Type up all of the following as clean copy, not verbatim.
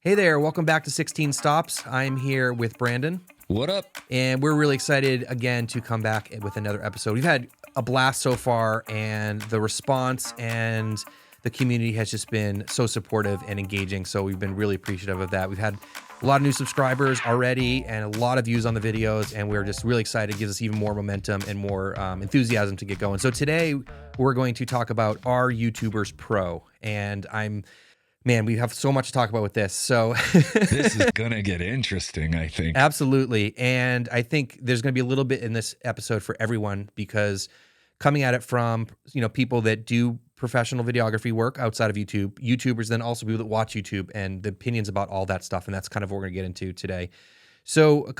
Hey there, welcome back to 16 Stops. I'm here with Brandon. What up? And we're really excited again to come back with another episode. We've had a blast so far, and the response and the community has just been so supportive and engaging. So we've been really appreciative of that. We've had a lot of new subscribers already and a lot of views on the videos, and we're just really excited. It gives us even more momentum and more enthusiasm to get going. So today we're going to talk about Are YouTubers Pro? And man, we have so much to talk about with this. So This is going to get interesting, I think. Absolutely. And I think there's going to be a little bit in this episode for everyone, because coming at it from, people that do professional videography work outside of YouTube, YouTubers, then also people that watch YouTube, and the opinions about all that stuff. And that's kind of what we're going to get into today. So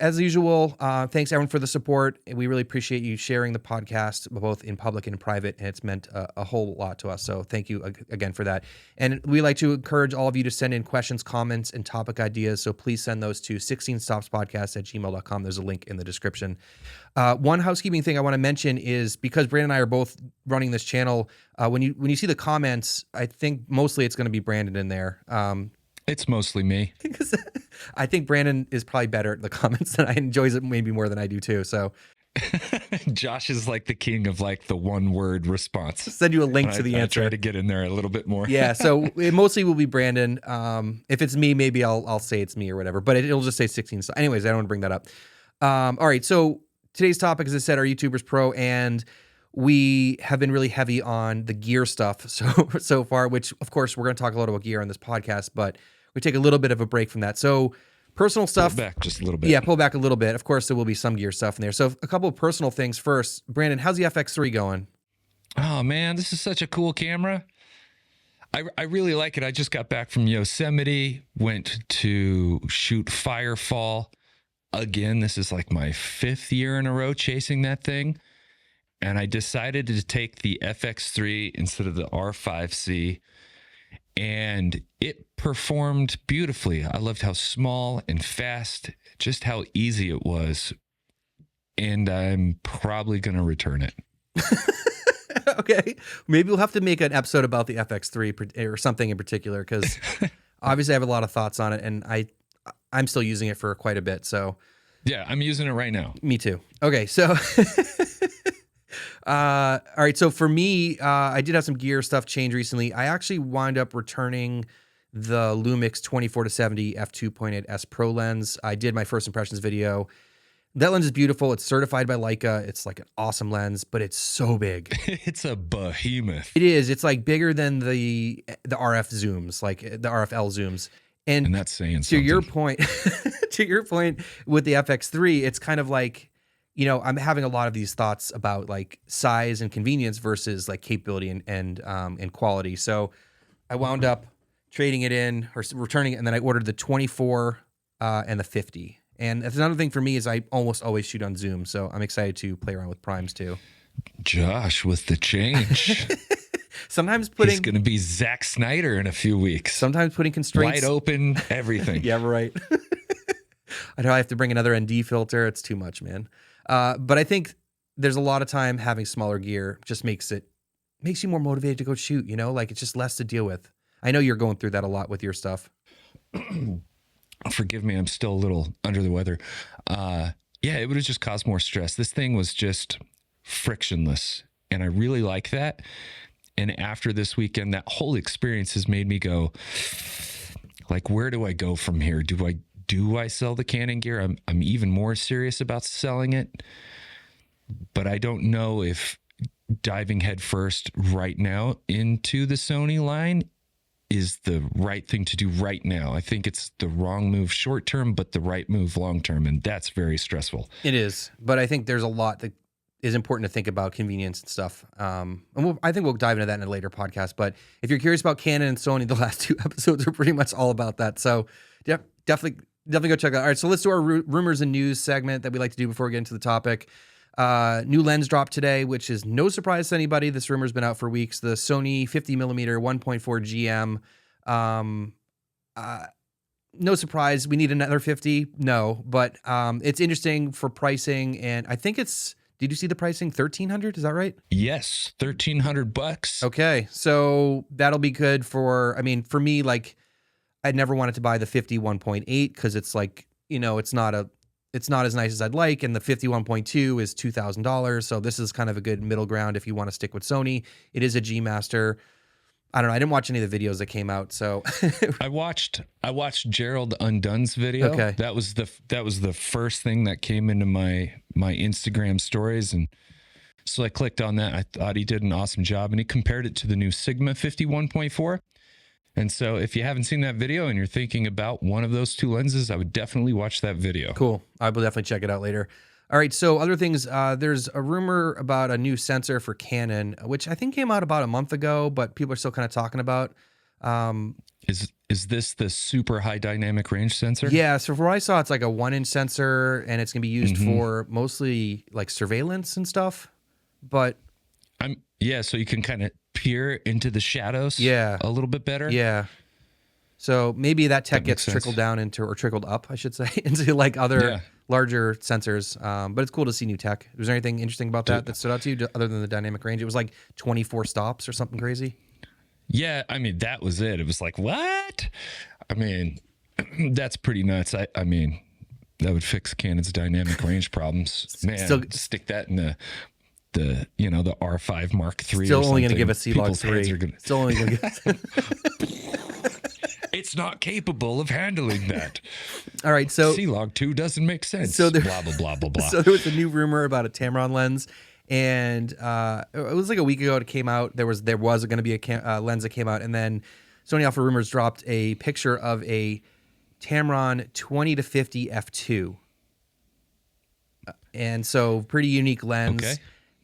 as usual, thanks everyone for the support. We really appreciate you sharing the podcast both in public and in private, and it's meant a whole lot to us. So thank you again for that. And we like to encourage all of you to send in questions, comments, and topic ideas. So please send those to 16stopspodcast@gmail.com. There's a link in the description. One housekeeping thing I want to mention is, because Brandon and I are both running this channel, when you see the comments, I think mostly it's going to be Brandon in there. It's mostly me. I think Brandon is probably better at the comments than I enjoys it maybe more than I do too. So Josh is like the king of like the one word response. Send you a link to the answer. I try to get in there a little bit more. Yeah. So it mostly will be Brandon. If it's me, maybe I'll say it's me or whatever, but it'll just say 16. So anyways, I don't want to bring that up. All right. So today's topic, as I said, are YouTubers Pro? And we have been really heavy on the gear stuff so far, which of course we're going to talk a lot about gear on this podcast, but we take a little bit of a break from that. So personal stuff. Pull back just a little bit. Yeah, pull back a little bit. Of course, there will be some gear stuff in there. So a couple of personal things first. Brandon, how's the FX3 going? Oh man, this is such a cool camera. I really like it. I just got back from Yosemite, went to shoot Firefall. Again, this is like my 5th year in a row chasing that thing. And I decided to take the FX3 instead of the R5C. And it performed beautifully. I loved how small and fast, just how easy it was. And I'm probably going to return it. Okay. Maybe we'll have to make an episode about the FX3 or something in particular, because obviously I have a lot of thoughts on it, and I'm still using it for quite a bit. So yeah, I'm using it right now. Me too. Okay. So all right. So for me, I did have some gear stuff change recently. I actually wound up returning the Lumix 24-70 f2.8S Pro lens. I did my first impressions video. That lens is beautiful. It's certified by Leica. It's like an awesome lens, but it's so big. It's a behemoth. It is. It's like bigger than the RF zooms, like the RFL zooms. And that's saying something. To your point with the FX3, it's kind of like, I'm having a lot of these thoughts about like size and convenience versus like capability and quality. So I wound up trading it in or returning it, and then I ordered the 24 and the 50. And that's another thing for me is I almost always shoot on zoom, so I'm excited to play around with primes too. Josh with the change. Sometimes he's going to be Zack Snyder in a few weeks. Sometimes putting constraints. Wide open, everything. Yeah, right. I know I have to bring another ND filter. It's too much, man. But I think there's a lot of time having smaller gear just makes you more motivated to go shoot, like it's just less to deal with. I know you're going through that a lot with your stuff. Forgive me, I'm still a little under the weather. Yeah, it would have just caused more stress. This thing was just frictionless, and I really like that. And after this weekend, that whole experience has made me go, like, where do I go from here? Do I sell the Canon gear? I'm even more serious about selling it, but I don't know if diving headfirst right now into the Sony line is the right thing to do right now. I think it's the wrong move short term, but the right move long term, and that's very stressful. It is, but I think there's a lot that is important to think about, convenience and stuff. And I think we'll dive into that in a later podcast. But if you're curious about Canon and Sony, the last 2 episodes are pretty much all about that. So definitely go check that out. All right, so let's do our rumors and news segment that we like to do before we get into the topic. New lens dropped today, which is no surprise to anybody. This rumor's been out for weeks. The Sony 50mm 1.4 GM. No surprise. We need another 50. No, but it's interesting for pricing, and I think it's. Did you see the pricing? $1,300. Is that right? Yes, $1,300. Okay, so that'll be good for. I mean, for me, like, I never wanted to buy the 51.8 because it's like, it's not as nice as I'd like. And the 51.2 is $2,000. So this is kind of a good middle ground if you want to stick with Sony. It is a G Master. I don't know. I didn't watch any of the videos that came out. So I watched Gerald Undone's video. Okay. That was the first thing that came into my Instagram stories. And so I clicked on that. I thought he did an awesome job, and he compared it to the new Sigma 51.4. And so if you haven't seen that video and you're thinking about one of those two lenses, I would definitely watch that video. Cool. I will definitely check it out later. All right. So other things, there's a rumor about a new sensor for Canon, which I think came out about a month ago, but people are still kind of talking about. Is this the super high dynamic range sensor? Yeah. So from what I saw, it's like a 1-inch sensor, and it's going to be used for mostly like surveillance and stuff. But so you can kind of peer into the shadows a little bit better. Yeah. So maybe that tech gets trickled down into, or trickled up, I should say, into like other larger sensors. But it's cool to see new tech. Was there anything interesting about that stood out to you other than the dynamic range? It was like 24 stops or something crazy. Yeah. I mean, that was it. It was like, what? I mean, that's pretty nuts. I mean, that would fix Canon's dynamic range problems. Man, stick that in the R5 Mark III. Still only going to give a C-Log 3. Still only going to give. It's not capable of handling that. All right, so C-Log 2 doesn't make sense. So blah blah blah blah blah. So there was a new rumor about a Tamron lens, and it was like a week ago it came out. There was going to be a lens that came out, and then Sony Alpha Rumors dropped a picture of a Tamron 20 to 50 f2, and so pretty unique lens.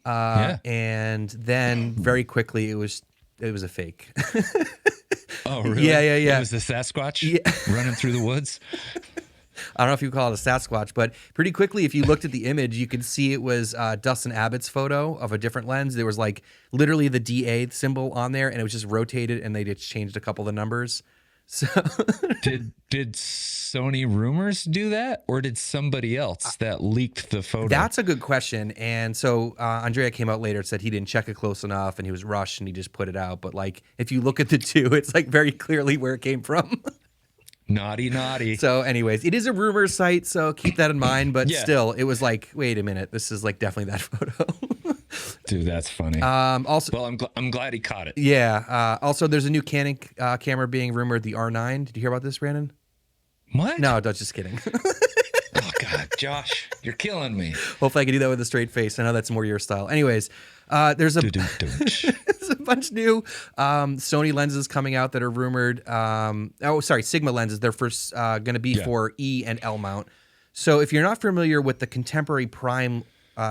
Okay. And then very quickly it was a fake. Oh, really? Yeah. It was the Sasquatch running through the woods. I don't know if you call it a Sasquatch, but pretty quickly, if you looked at the image, you could see it was Dustin Abbott's photo of a different lens. There was like literally the DA symbol on there, and it was just rotated, and they just changed a couple of the numbers. So did Sony Rumors do that, or did somebody else that leaked the photo? That's a good question. And so Andrea came out later and said he didn't check it close enough, and he was rushed, and he just put it out. But like, if you look at the two, it's like very clearly where it came from. Naughty. So anyways, it is a rumor site, so keep that in mind. But still, it was like, wait a minute, this is like definitely that photo. Dude, that's funny. Also, well, I'm glad he caught it. Yeah. Also, there's a new Canon camera being rumored, the R9. Did you hear about this, Brandon? What? No, just kidding. Oh God, Josh, you're killing me. Hopefully, I can do that with a straight face. I know that's more your style. Anyways, there's a there's a bunch of new Sony lenses coming out that are rumored. Sigma lenses. They're first going to be for E and L mount. So if you're not familiar with the contemporary prime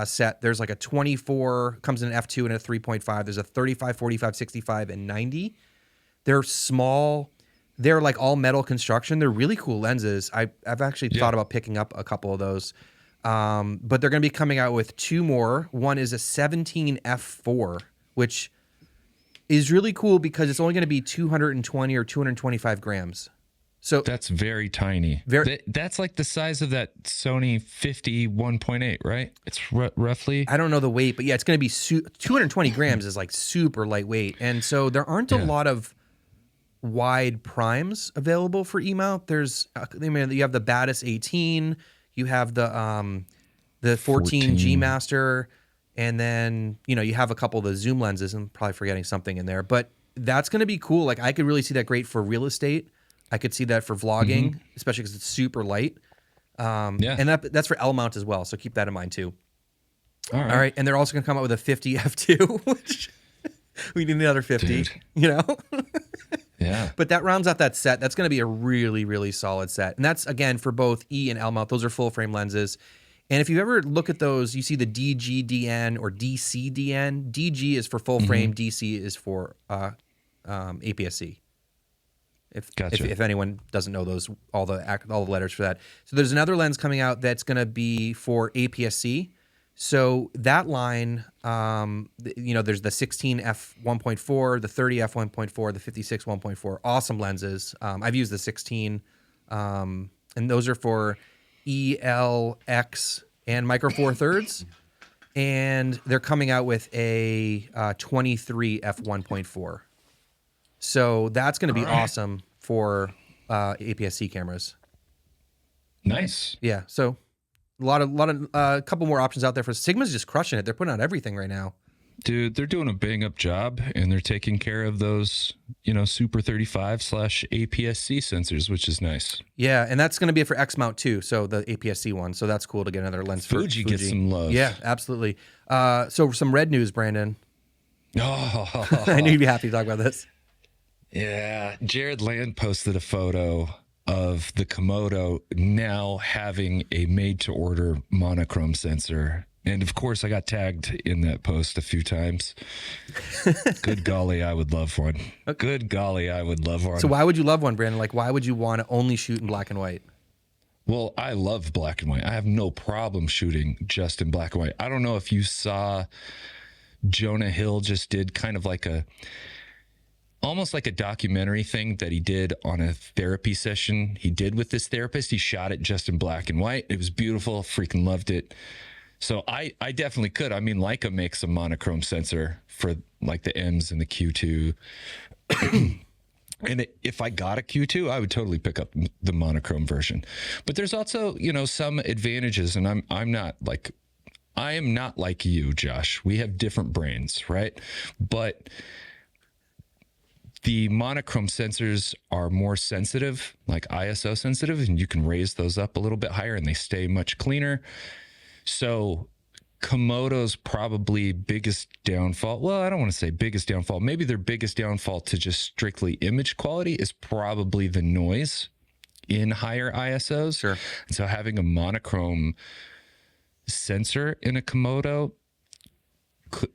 set, there's like a 24 comes in an f2 and a 3.5. There's a 35, 45, 65, and 90. They're small. They're like all metal construction. They're really cool lenses. I've actually thought about picking up a couple of those. But they're going to be coming out with two more. One is a 17 f4, which is really cool because it's only going to be 220 or 225 grams. So that's very tiny. That's like the size of that Sony 51.8, right? It's roughly. I don't know the weight, but yeah, it's going to be 220 grams is like super lightweight. And so there aren't a lot of wide primes available for E-mount. There's, you have the Batis 18, you have the 14 G Master, and then, you have a couple of the zoom lenses. I'm probably forgetting something in there, but that's going to be cool. Like I could really see that great for real estate. I could see that for vlogging, especially because it's super light. And that's for L mount as well. So keep that in mind too. All right. And they're also going to come out with a 50 f2, which we need another 50, Dude. Yeah. But that rounds out that set. That's going to be a really, really solid set. And that's, again, for both E and L mount. Those are full frame lenses. And if you ever look at those, you see the DGDN or DCDN. DG is for full frame. DC is for APS-C. If anyone doesn't know those, all the letters for that. So there's another lens coming out that's going to be for APS-C. So that line, there's the 16 f1.4, the 30 f1.4, the 56 1.4. Awesome lenses. I've used the 16, and those are for ELX and micro four thirds. And they're coming out with a 23 f1.4. So that's going to be awesome for APS-C cameras. Nice. Yeah, so a couple more options out there for Sigma's just crushing it. They're putting out everything right now. Dude, they're doing a bang up job, and they're taking care of those, Super 35 / APS-C sensors, which is nice. Yeah, and that's going to be it for X mount too. So the APS-C one. So that's cool to get another lens for Fuji gets some love. Yeah, absolutely. So some red news, Brandon. Oh, I knew you'd be happy to talk about this. yeah. Jared Land posted a photo of the Komodo now having a made-to-order monochrome sensor. And of course, I got tagged in that post a few times. Good golly, I would love one. Good golly, I would love one. So why would you love one, Brandon? Like, why would you want to only shoot in black and white? Well, I love black and white. I have no problem shooting just in black and white. I don't know if you saw Jonah Hill just did kind of like almost like a documentary thing that he did on a therapy session he did with this therapist. He shot it just in black and white. It was beautiful. Freaking loved it. So I definitely could. I mean, Leica makes a monochrome sensor for like the M's and the Q2. And if I got a Q2, I would totally pick up the monochrome version. But there's also, some advantages, and I am not like you, Josh. We have different brains, right? But the monochrome sensors are more sensitive, like ISO sensitive, and you can raise those up a little bit higher and they stay much cleaner. So Komodo's probably biggest downfall, well, I don't want to say biggest downfall, maybe their biggest downfall to just strictly image quality is probably the noise in higher ISOs. Sure. And so having a monochrome sensor in a Komodo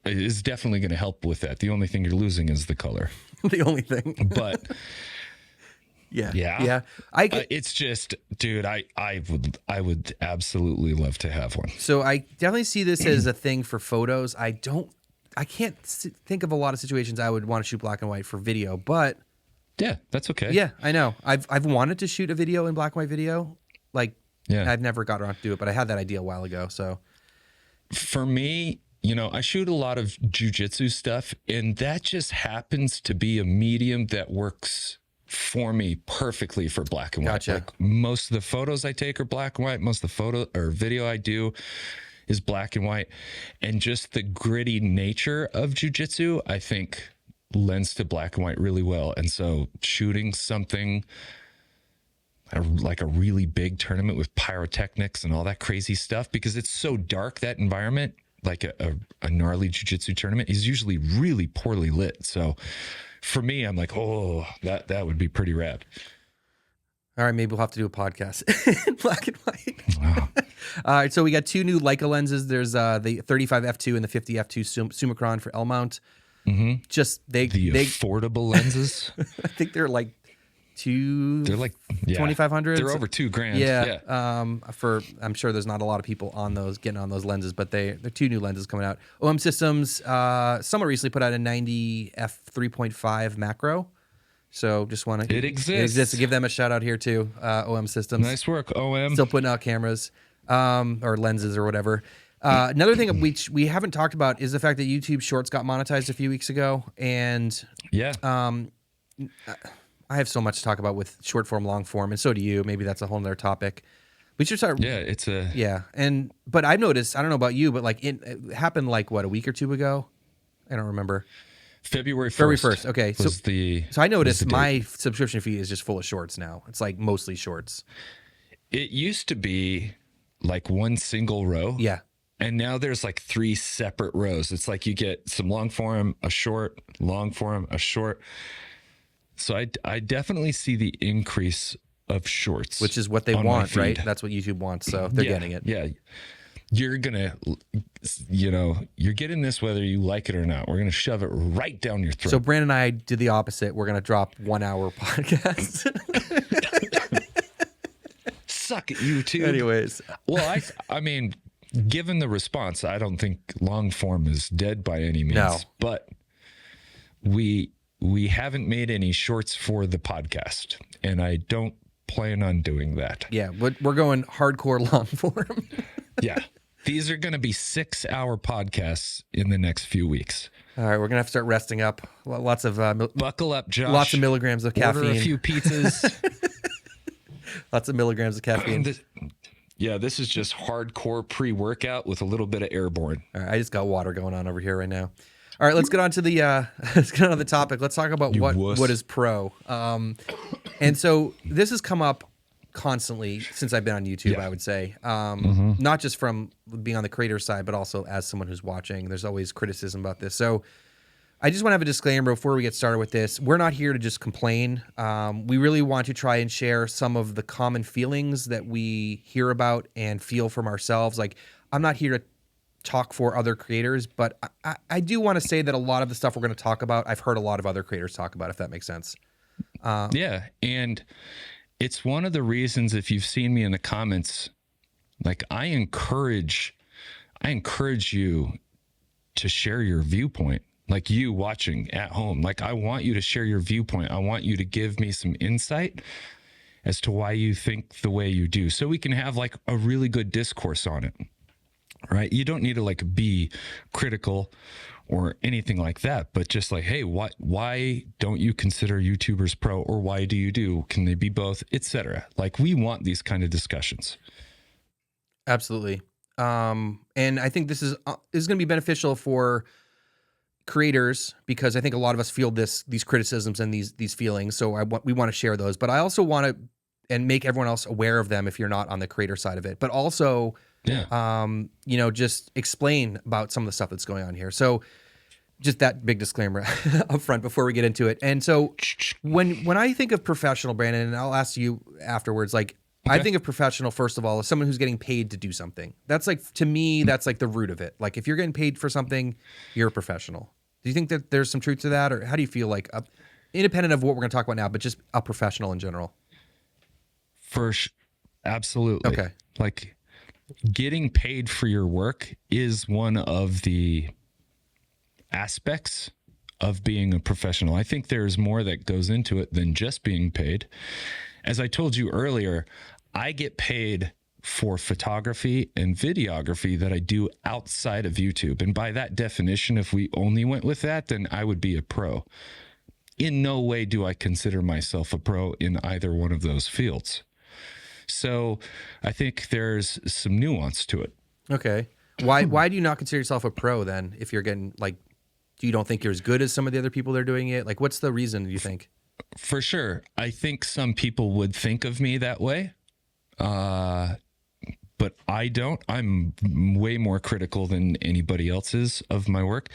is definitely going to help with that. The only thing you're losing is the color. The only thing. But yeah. It's just, dude, I would absolutely love to have one. So I definitely see this as a thing for photos. I can't think of a lot of situations I would want to shoot black and white for video, but yeah, that's okay. Yeah, I know. I've wanted to shoot a video in black and white video. Like, yeah, I've never got around to do it, but I had that idea a while ago. So for me, I shoot a lot of jiu-jitsu stuff, and that just happens to be a medium that works for me perfectly for black and white. Gotcha. Like most of the photos I take are black and white. Most of the photo or video I do is black and white. And just the gritty nature of jiu-jitsu, I think, lends to black and white really well. And so shooting something like a really big tournament with pyrotechnics and all that crazy stuff, because it's so dark, that environment, like a gnarly jiu-jitsu tournament is usually really poorly lit. So for me, I'm like, oh, that would be pretty rad. All right, maybe we'll have to do a podcast in black and white. Wow. All right, so we got two new Leica lenses. There's the 35 f2 and the 50 f2 Summicron for L mount. Mm-hmm. Just they affordable lenses. I think they're like they're like 2,500. They're over $2,000. Yeah. I'm sure there's not a lot of people on those getting on those lenses, but they're two new lenses coming out. OM Systems somewhat recently put out a 90 f3.5 macro. So just want to it exists. Give them a shout out here too. OM Systems. Nice work, OM. Still putting out cameras or lenses or whatever. Another thing which we haven't talked about is the fact that YouTube Shorts got monetized a few weeks ago, and I have so much to talk about with short form, long form, and so do you. Maybe that's a whole nother topic. We should start. But I've noticed. I don't know about you, but like it happened like what, a week or two ago. I don't remember. February 1st. February 1st. Okay, so I noticed my date. subscription feed is just full of shorts now. It's like mostly shorts. It used to be like one single row. Yeah. And now there's like 3 separate rows. It's like you get some long form, a short, long form, a short. So I definitely see the increase of shorts, which is what they want, right? That's what YouTube wants. So they're getting it. Yeah. You're getting this whether you like it or not. We're going to shove it right down your throat. So Brandon and I did the opposite. We're going to drop 1 hour podcasts. Suck it, YouTube. Anyways. Well, I mean, given the response, I don't think long form is dead by any means. No. But we haven't made any shorts for the podcast, and I don't plan on doing that. Yeah, we're going hardcore long form. Yeah. These are going to be 6-hour podcasts in the next few weeks. All right, we're going to have to start resting up. Lots of buckle up, Josh. Lots of milligrams of caffeine. Order a few pizzas. Lots of milligrams of caffeine. This is just hardcore pre-workout with a little bit of airborne. All right, I just got water going on over here right now. All right, let's get on to the let's get on to the topic. Let's talk about what is pro. And so this has come up constantly since I've been on YouTube, I would say. Not just from being on the creator side, but also as someone who's watching. There's always criticism about this. So I just want to have a disclaimer before we get started with this. We're not here to just complain. We really want to try and share some of the common feelings that we hear about and feel from ourselves. Like, I'm not here to talk for other creators, but I do want to say that a lot of the stuff we're going to talk about, I've heard a lot of other creators talk about, if that makes sense. Yeah, and it's one of the reasons, if you've seen me in the comments, like I encourage you to share your viewpoint. Like you watching at home, like I want you to share your viewpoint. I want you to give me some insight as to why you think the way you do, so we can have like a really good discourse on it, right? You don't need to like be critical or anything like that, but just like, hey, why don't you consider YouTubers pro, or why do you do? Can they be both, etc.? Like we want these kind of discussions. Absolutely. And I think this is going to be beneficial for creators, because I think a lot of us feel these criticisms and these feelings. So we want to share those, but I also want to and make everyone else aware of them if you're not on the creator side of it. But also, just explain about some of the stuff that's going on here. So just that big disclaimer up front before we get into it. And so when I think of professional, Brandon, and I'll ask you afterwards, like, okay. I think of professional, first of all, as someone who's getting paid to do something. That's like, to me, that's like the root of it. Like if you're getting paid for something, you're a professional. Do you think that there's some truth to that? Or how do you feel like, independent of what we're going to talk about now, but just a professional in general? Absolutely. Okay. Like getting paid for your work is one of the aspects of being a professional. I think there's more that goes into it than just being paid. As I told you earlier, I get paid for photography and videography that I do outside of YouTube. And by that definition, if we only went with that, then I would be a pro. In no way do I consider myself a pro in either one of those fields. So I think there's some nuance to it. Okay. Why do you not consider yourself a pro then? If you're getting like, you don't think you're as good as some of the other people that are doing it? Like, what's the reason, do you think? For sure. I think some people would think of me that way. But I don't. I'm way more critical than anybody else is of my work.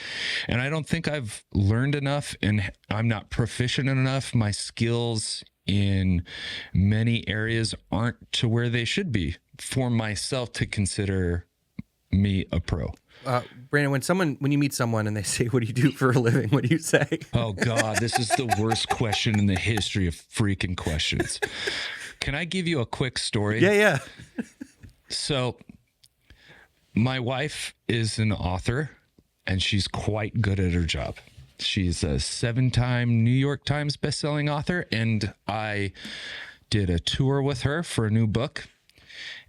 And I don't think I've learned enough, and I'm not proficient enough. My skills in many areas aren't to where they should be for myself to consider me a pro. Brandon, when you meet someone and they say, "What do you do for a living?" What do you say? Oh God, this is the worst question in the history of freaking questions. Can I give you a quick story? Yeah. So my wife is an author, and she's quite good at her job. She's a 7-time New York Times bestselling author, and I did a tour with her for a new book.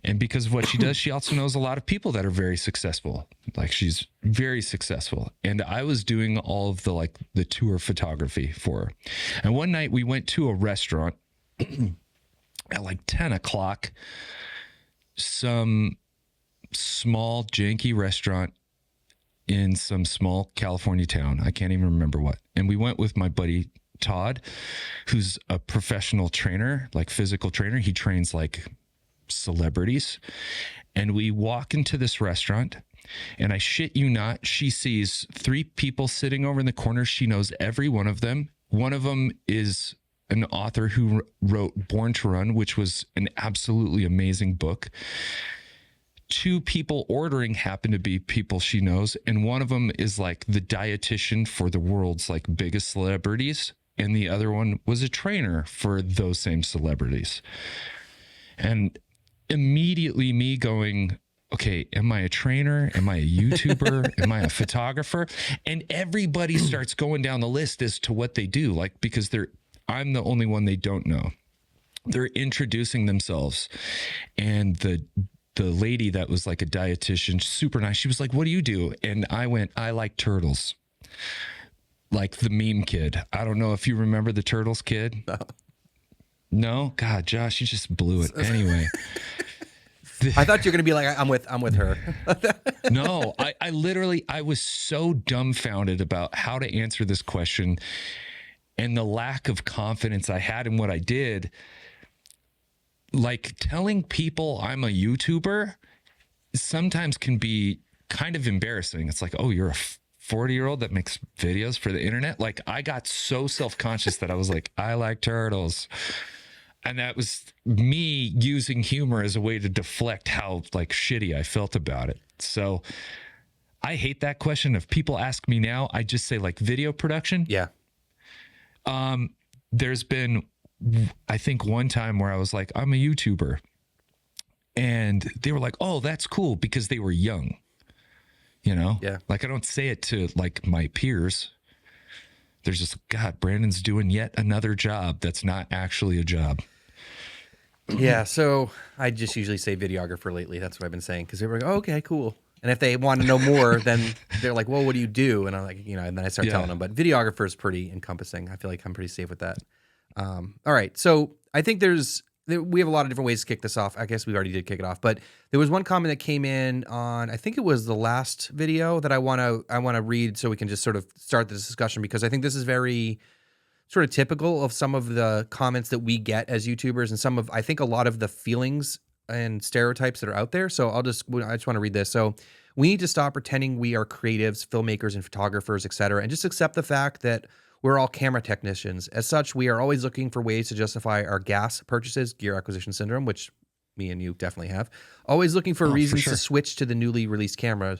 And because of what she does, she also knows a lot of people that are very successful. Like she's very successful. And I was doing all of the tour photography for her. And one night we went to a restaurant at like 10 o'clock, some small janky restaurant in some small California town. I can't even remember what. And we went with my buddy Todd, who's a professional trainer, like physical trainer. He trains like celebrities. And we walk into this restaurant, and I shit you not, she sees 3 people sitting over in the corner. She knows every one of them. One of them is an author who wrote Born to Run, which was an absolutely amazing book. 2 people ordering happen to be people she knows, and one of them is like the dietitian for the world's like biggest celebrities, and the other one was a trainer for those same celebrities. And immediately me going, okay, am I a trainer? Am I a YouTuber? Am I a photographer? And everybody starts going down the list as to what they do, like, because I'm the only one they don't know. They're introducing themselves, and the lady that was like a dietitian, super nice, she was like, what do you do? And I went, I like turtles. Like the meme kid. I don't know if you remember the Turtles kid. No. No, God, Josh, you just blew it. Anyway, I thought you were gonna be like, I'm with her. no, I literally, I was so dumbfounded about how to answer this question and the lack of confidence I had in what I did. Like, telling people I'm a YouTuber sometimes can be kind of embarrassing. It's like, oh, you're a 40-year-old that makes videos for the internet. Like, I got so self-conscious that I was like, I like turtles. And that was me using humor as a way to deflect how like shitty I felt about it. So I hate that question. If people ask me now, I just say like video production. Yeah. There's been, I think, one time where I was like, I'm a YouTuber. And they were like, oh, that's cool, because they were young. You know? Yeah. Like, I don't say it to like my peers. There's just, God, Brandon's doing yet another job that's not actually a job. Yeah, so I just usually say videographer lately. That's what I've been saying, because they're like, oh, okay, cool. And if they want to know more, then they're like, well, what do you do? And I'm like, and then I start telling them. But videographer is pretty encompassing. I feel like I'm pretty safe with that. All right, so I think we have a lot of different ways to kick this off. I guess we already did kick it off, but there was one comment that came in on, I think it was the last video, that I want to read so we can just sort of start this discussion, because I think this is very sort of typical of some of the comments that we get as YouTubers, and I think a lot of the feelings and stereotypes that are out there. So I just want to read this. So, we need to stop pretending we are creatives, filmmakers, and photographers, etc., and just accept the fact that we're all camera technicians. As such, we are always looking for ways to justify our gas purchases, gear acquisition syndrome, which me and you definitely have. Always looking for reasons to switch to the newly released camera.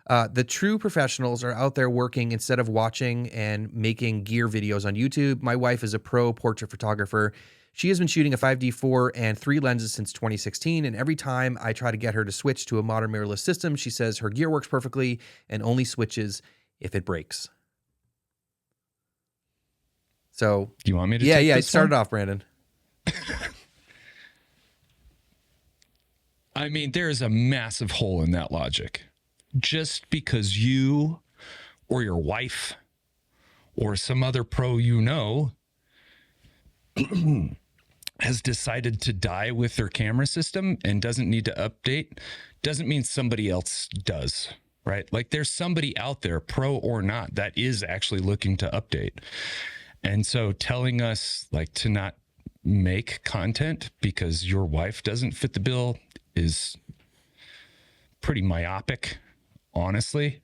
The true professionals are out there working instead of watching and making gear videos on YouTube. My wife is a pro portrait photographer. She has been shooting a 5D4 and 3 lenses since 2016, and every time I try to get her to switch to a modern mirrorless system, she says her gear works perfectly and only switches if it breaks. So, you want me to? Yeah. Start it off, Brandon. I mean, there's a massive hole in that logic. Just because you or your wife or some other pro has decided to die with their camera system and doesn't need to update, doesn't mean somebody else does, right? Like, there's somebody out there, pro or not, that is actually looking to update. And so telling us like to not make content because your wife doesn't fit the bill is pretty myopic, honestly.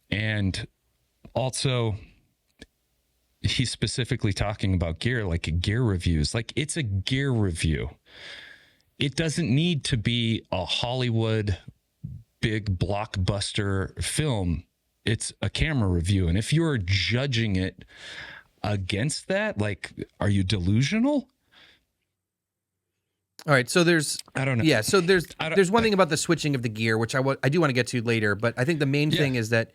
And also, he's specifically talking about gear, like gear reviews. Like, it's a gear review. It doesn't need to be a Hollywood big blockbuster film. It's a camera review. And if you're judging it against that, like, are you delusional? All right, so I don't know. Yeah, so there's one thing about the switching of the gear, which I do want to get to later, but I think the main thing is that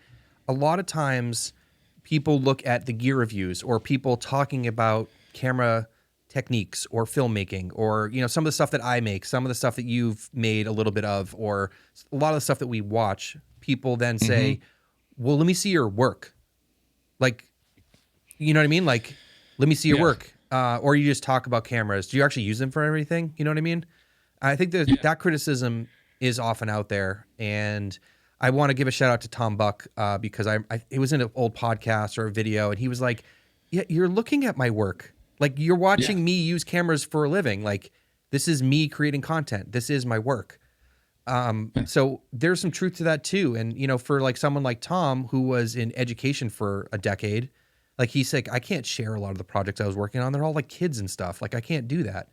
a lot of times people look at the gear reviews or people talking about camera techniques or filmmaking or, some of the stuff that I make, some of the stuff that you've made a little bit of, or a lot of the stuff that we watch, people then say, well, let me see your work. Like, you know what I mean? Like, let me see your work. Or you just talk about cameras. Do you actually use them for everything? You know what I mean? I think that criticism is often out there. And I want to give a shout out to Tom Buck because it was in an old podcast or a video. And he was like, yeah, you're looking at my work. Like, you're watching me use cameras for a living. Like, this is me creating content. This is my work. So there's some truth to that too. And, for like someone like Tom, who was in education for a decade, like, he's like, I can't share a lot of the projects I was working on. They're all like kids and stuff. Like, I can't do that.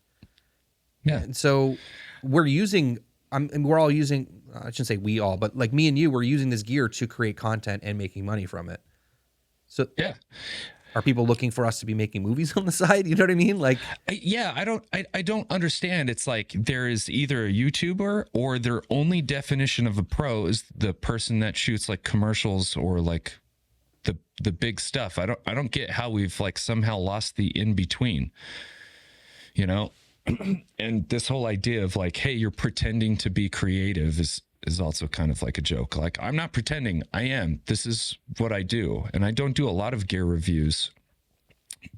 Yeah. And so we're all using, I shouldn't say we all, but like me and you, we're using this gear to create content and making money from it. So are people looking for us to be making movies on the side? You know what I mean? Like, I don't understand. It's like there is either a YouTuber or their only definition of a pro is the person that shoots like commercials or like the big stuff. I don't get how we've like somehow lost the in between, and this whole idea of like, hey, you're pretending to be creative is also kind of like a joke. Like, I'm not pretending, I am. This is what I do. And I don't do a lot of gear reviews,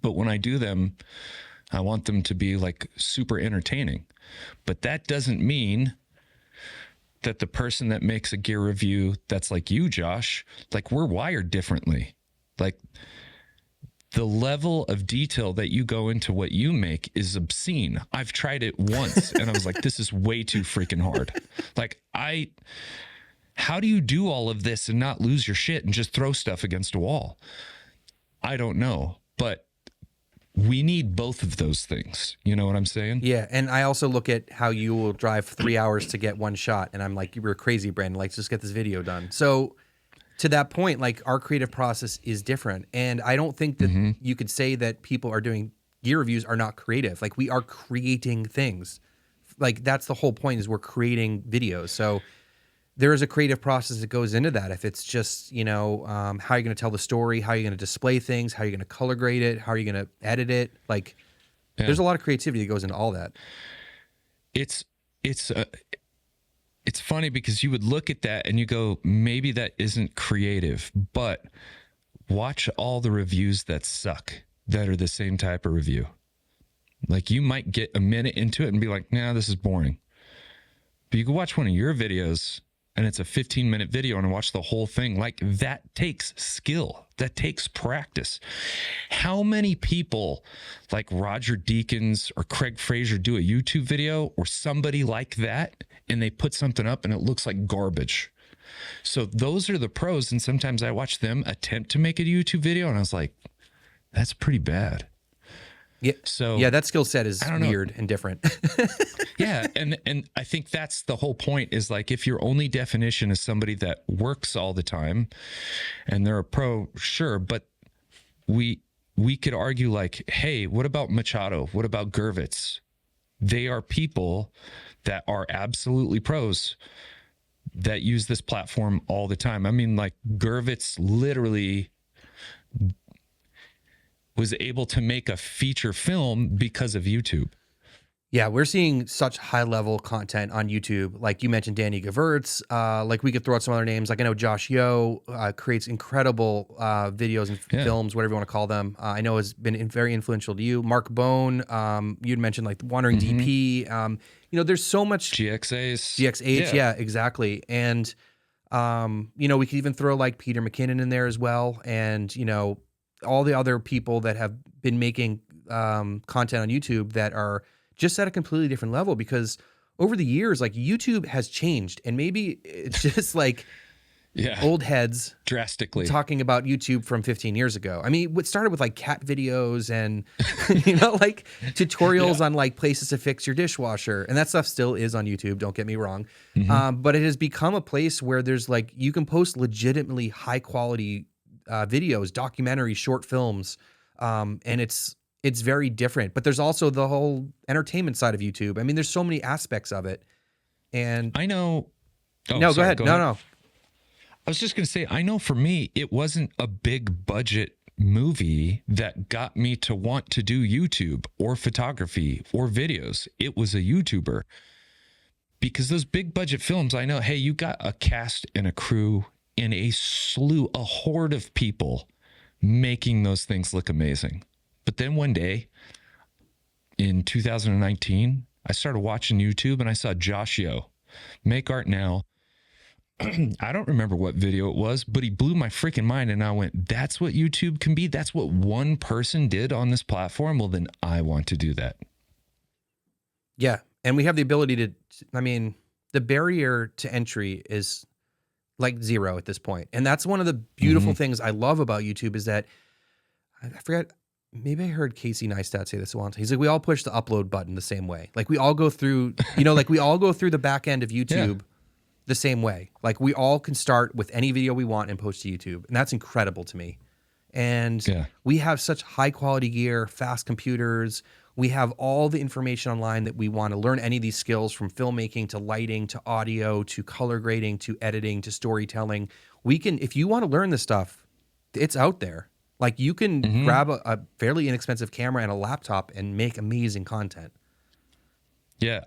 but when I do them, I want them to be like super entertaining. But that doesn't mean that the person that makes a gear review that's like you, Josh, like we're wired differently. Like the level of detail that you go into what you make is obscene. I've tried it once and I was like, this is way too freaking hard. Like how do you do all of this and not lose your shit and just throw stuff against a wall? I don't know, but we need both of those things. You know what I'm saying? Yeah, and I also look at how you will drive 3 hours to get one shot, and I'm like, you're crazy, Brandon. Like, just get this video done. So to that point, like our creative process is different, and I don't think that you could say that people are doing gear reviews are not creative. Like we are creating things. Like that's the whole point is we're creating videos. So there is a creative process that goes into that. If it's just, you know, how you're going to tell the story, how you're going to display things, how you're going to color grade it, how are you going to edit it. Like there's a lot of creativity that goes into all that. It's funny because you would look at that and you go, maybe that isn't creative, but watch all the reviews that suck that are the same type of review. Like you might get a minute into it and be like, nah, this is boring. But you can watch one of your videos and it's a 15-minute video and watch the whole thing. Like that takes skill. That takes practice. How many people like Roger Deakins or Craig Fraser do a YouTube video or somebody like that and they put something up and it looks like garbage? So those are the pros. And sometimes I watch them attempt to make a YouTube video and I was like, that's pretty bad. Yeah. So yeah, that skill set is weird and different. Yeah. And I think that's the whole point is like, if your only definition is somebody that works all the time and they're a pro, sure. But we could argue like, hey, what about Machado? What about Gervitz? They are people that are absolutely pros that use this platform all the time. I mean, like Gervitz literally was able to make a feature film because of YouTube. Yeah, we're seeing such high-level content on YouTube. Like you mentioned, Danny Gevirtz. Like we could throw out some other names. Like I know Josh Yo creates incredible videos and films, whatever you want to call them. I know has been very influential to you. Mark Bone, you'd mentioned like Wandering DP. You know, there's so much. GXH, yeah, exactly. And, you know, we could even throw like Peter McKinnon in there as well. And, you know, all the other people that have been making content on YouTube that are just at a completely different level, because over the years, like YouTube has changed, and maybe it's just like old heads drastically talking about YouTube from 15 years ago. I mean, what started with like cat videos and, you know, like tutorials on like places to fix your dishwasher, and that stuff still is on YouTube. Don't get me wrong. But it has become a place where there's like, you can post legitimately high quality videos, documentaries, short films. And it's very different, but there's also the whole entertainment side of YouTube. I mean, there's so many aspects of it. And I know. Oh, no, sorry, go ahead. No. I was just going to say, I know for me, it wasn't a big budget movie that got me to want to do YouTube or photography or videos. It was a YouTuber, because those big budget films, I know, hey, you got a cast and a crew and a horde of people making those things look amazing. But then one day in 2019, I started watching YouTube and I saw Josh Yo make art now. I don't remember what video it was, but he blew my freaking mind. And I went, that's what YouTube can be. That's what one person did on this platform. Well, then I want to do that. Yeah. And we have the ability to, I mean, the barrier to entry is like zero at this point. And that's one of the beautiful things I love about YouTube is that, I forget, maybe I heard Casey Neistat say this once. He's like, we all push the upload button the same way. Like we all go through, you know, like we all go through the back end of YouTube the same way. Like we all can start with any video we want and post to YouTube. And that's incredible to me. And we have such high quality gear, fast computers. We have all the information online that we want to learn any of these skills, from filmmaking to lighting to audio to color grading to editing to storytelling. We can, if you want to learn this stuff, it's out there. Like you can grab a fairly inexpensive camera and a laptop and make amazing content. Yeah,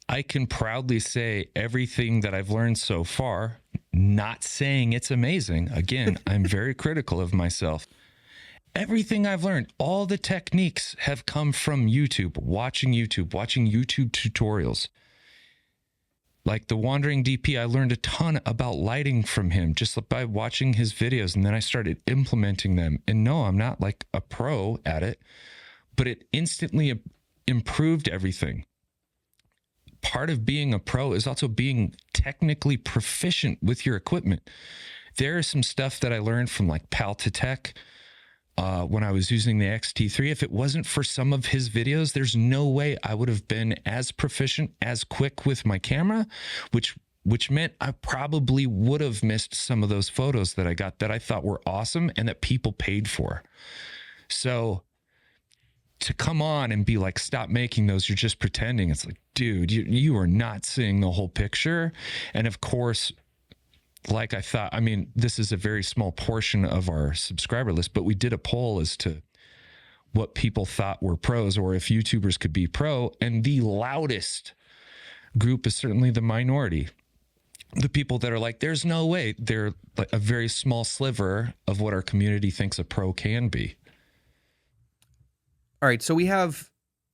I can proudly say everything that I've learned so far, not saying it's amazing. Again, I'm very critical of myself. Everything I've learned, all the techniques have come from watching YouTube tutorials. Like the Wandering DP, I learned a ton about lighting from him just by watching his videos. And then I started implementing them. And no, I'm not like a pro at it, but it instantly improved everything. Part of being a pro is also being technically proficient with your equipment. There is some stuff that I learned from like Pal to Tech when I was using the XT3. If it wasn't for some of his videos, there's no way I would have been as proficient, as quick with my camera, which meant I probably would have missed some of those photos that I got that I thought were awesome and that people paid for. So to come on and be like, stop making those, you're just pretending. It's like, dude, you are not seeing the whole picture. And of course, like I thought, I mean, this is a very small portion of our subscriber list, but we did a poll as to what people thought were pros or if YouTubers could be pro. And the loudest group is certainly the minority. The people that are like, there's no way. They're like a very small sliver of what our community thinks a pro can be. All right, so we're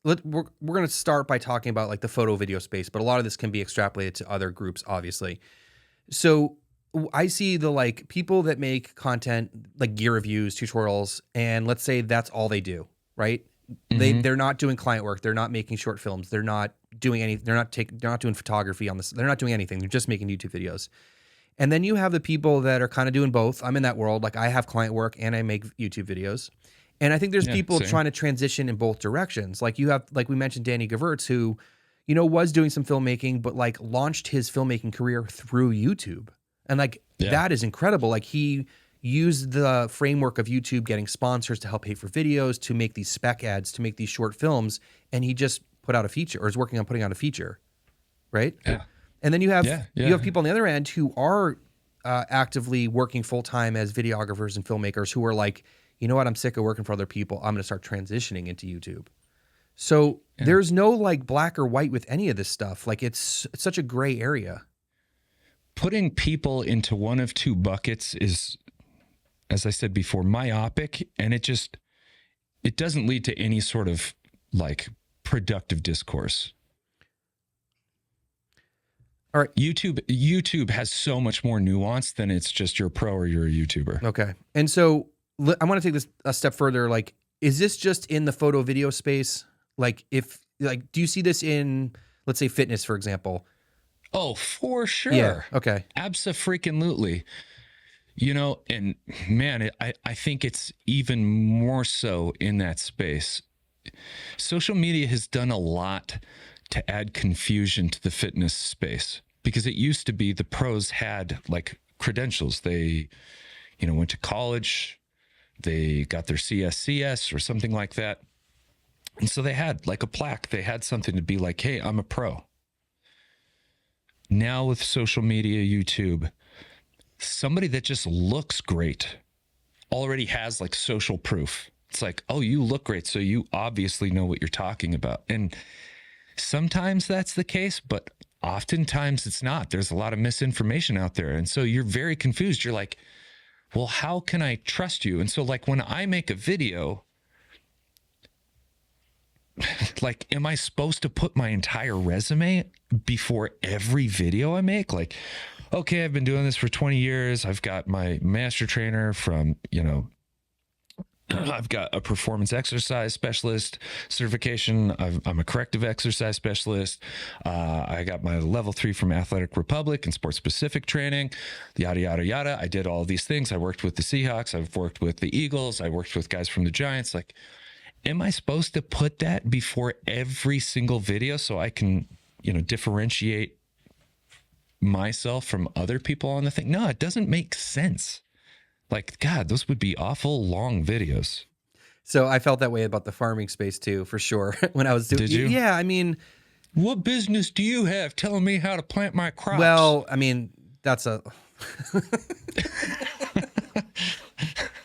going to start by talking about like the photo video space, but a lot of this can be extrapolated to other groups, obviously. So I see the like people that make content like gear reviews, tutorials, and let's say that's all they do, right? Mm-hmm. They're not doing client work, they're not making short films, they're not doing any, they're not doing photography on this, they're not doing anything, they're just making YouTube videos. And then you have the people that are kind of doing both. I'm in that world, like I have client work and I make YouTube videos. And I think there's people trying to transition in both directions. Like you have, like we mentioned, Danny Gewirtz, who, you know, was doing some filmmaking, but like launched his filmmaking career through YouTube. And like, that is incredible. Like he used the framework of YouTube getting sponsors to help pay for videos, to make these spec ads, to make these short films. And he just put out a feature or is working on putting out a feature. Right. Yeah. And then you have, you have people on the other end who are actively working full-time as videographers and filmmakers who are like, you know what, I'm sick of working for other people. I'm going to start transitioning into YouTube. So there's no like black or white with any of this stuff. Like it's such a gray area. Putting people into one of two buckets is, as I said before, myopic, and it doesn't lead to any sort of like productive discourse. All right. YouTube has so much more nuance than it's just you're a pro or you're a YouTuber. Okay. And so I want to take this a step further. Like, is this just in the photo video space? Like do you see this in, let's say, fitness, for example? Oh, for sure. Yeah. Okay. Abso-freaking-lutely. You know, and man, I think it's even more so in that space. Social media has done a lot to add confusion to the fitness space, because it used to be the pros had like credentials. They, you know, went to college, they got their CSCS or something like that. And so they had like a plaque. They had something to be like, hey, I'm a pro. Now with social media, YouTube, somebody that just looks great already has like social proof. It's like, oh, you look great, so you obviously know what you're talking about. And sometimes that's the case, but oftentimes it's not. There's a lot of misinformation out there. And so you're very confused. You're like, well, how can I trust you? And so like when I make a video, like, am I supposed to put my entire resume before every video I make? Like, okay, I've been doing this for 20 years. I've got my master trainer from, you know, I've got a performance exercise specialist certification. I'm a corrective exercise specialist. I got my level 3 from Athletic Republic and sports specific training, yada, yada, yada. I did all of these things. I worked with the Seahawks. I've worked with the Eagles. I worked with guys from the Giants. Like, am I supposed to put that before every single video so I can, you know, differentiate myself from other people on the thing? No, it doesn't make sense. Like, God, those would be awful long videos. So I felt that way about the farming space too, for sure. When I was doing, Did you? Yeah, I mean, what business do you have telling me how to plant my crops? Well, I mean, that's a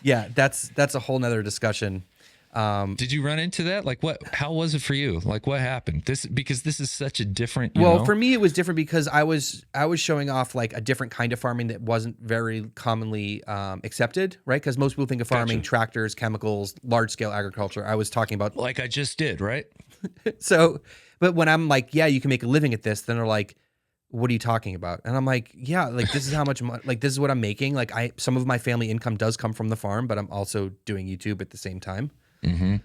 yeah, that's a whole nother discussion. Did you run into that? Like how was it for you? Like what happened? Because this is such a different, Well, for me, it was different because I was showing off like a different kind of farming that wasn't very commonly accepted, right? Because most people think of farming, Gotcha. tractors, chemicals, large scale agriculture. I was talking about Like I just did, right? so, but when I'm like, yeah, you can make a living at this, then they're like, what are you talking about? And I'm like, yeah, like this is how much money, like this is what I'm making. Like some of my family income does come from the farm, but I'm also doing YouTube at the same time. Mm-hmm.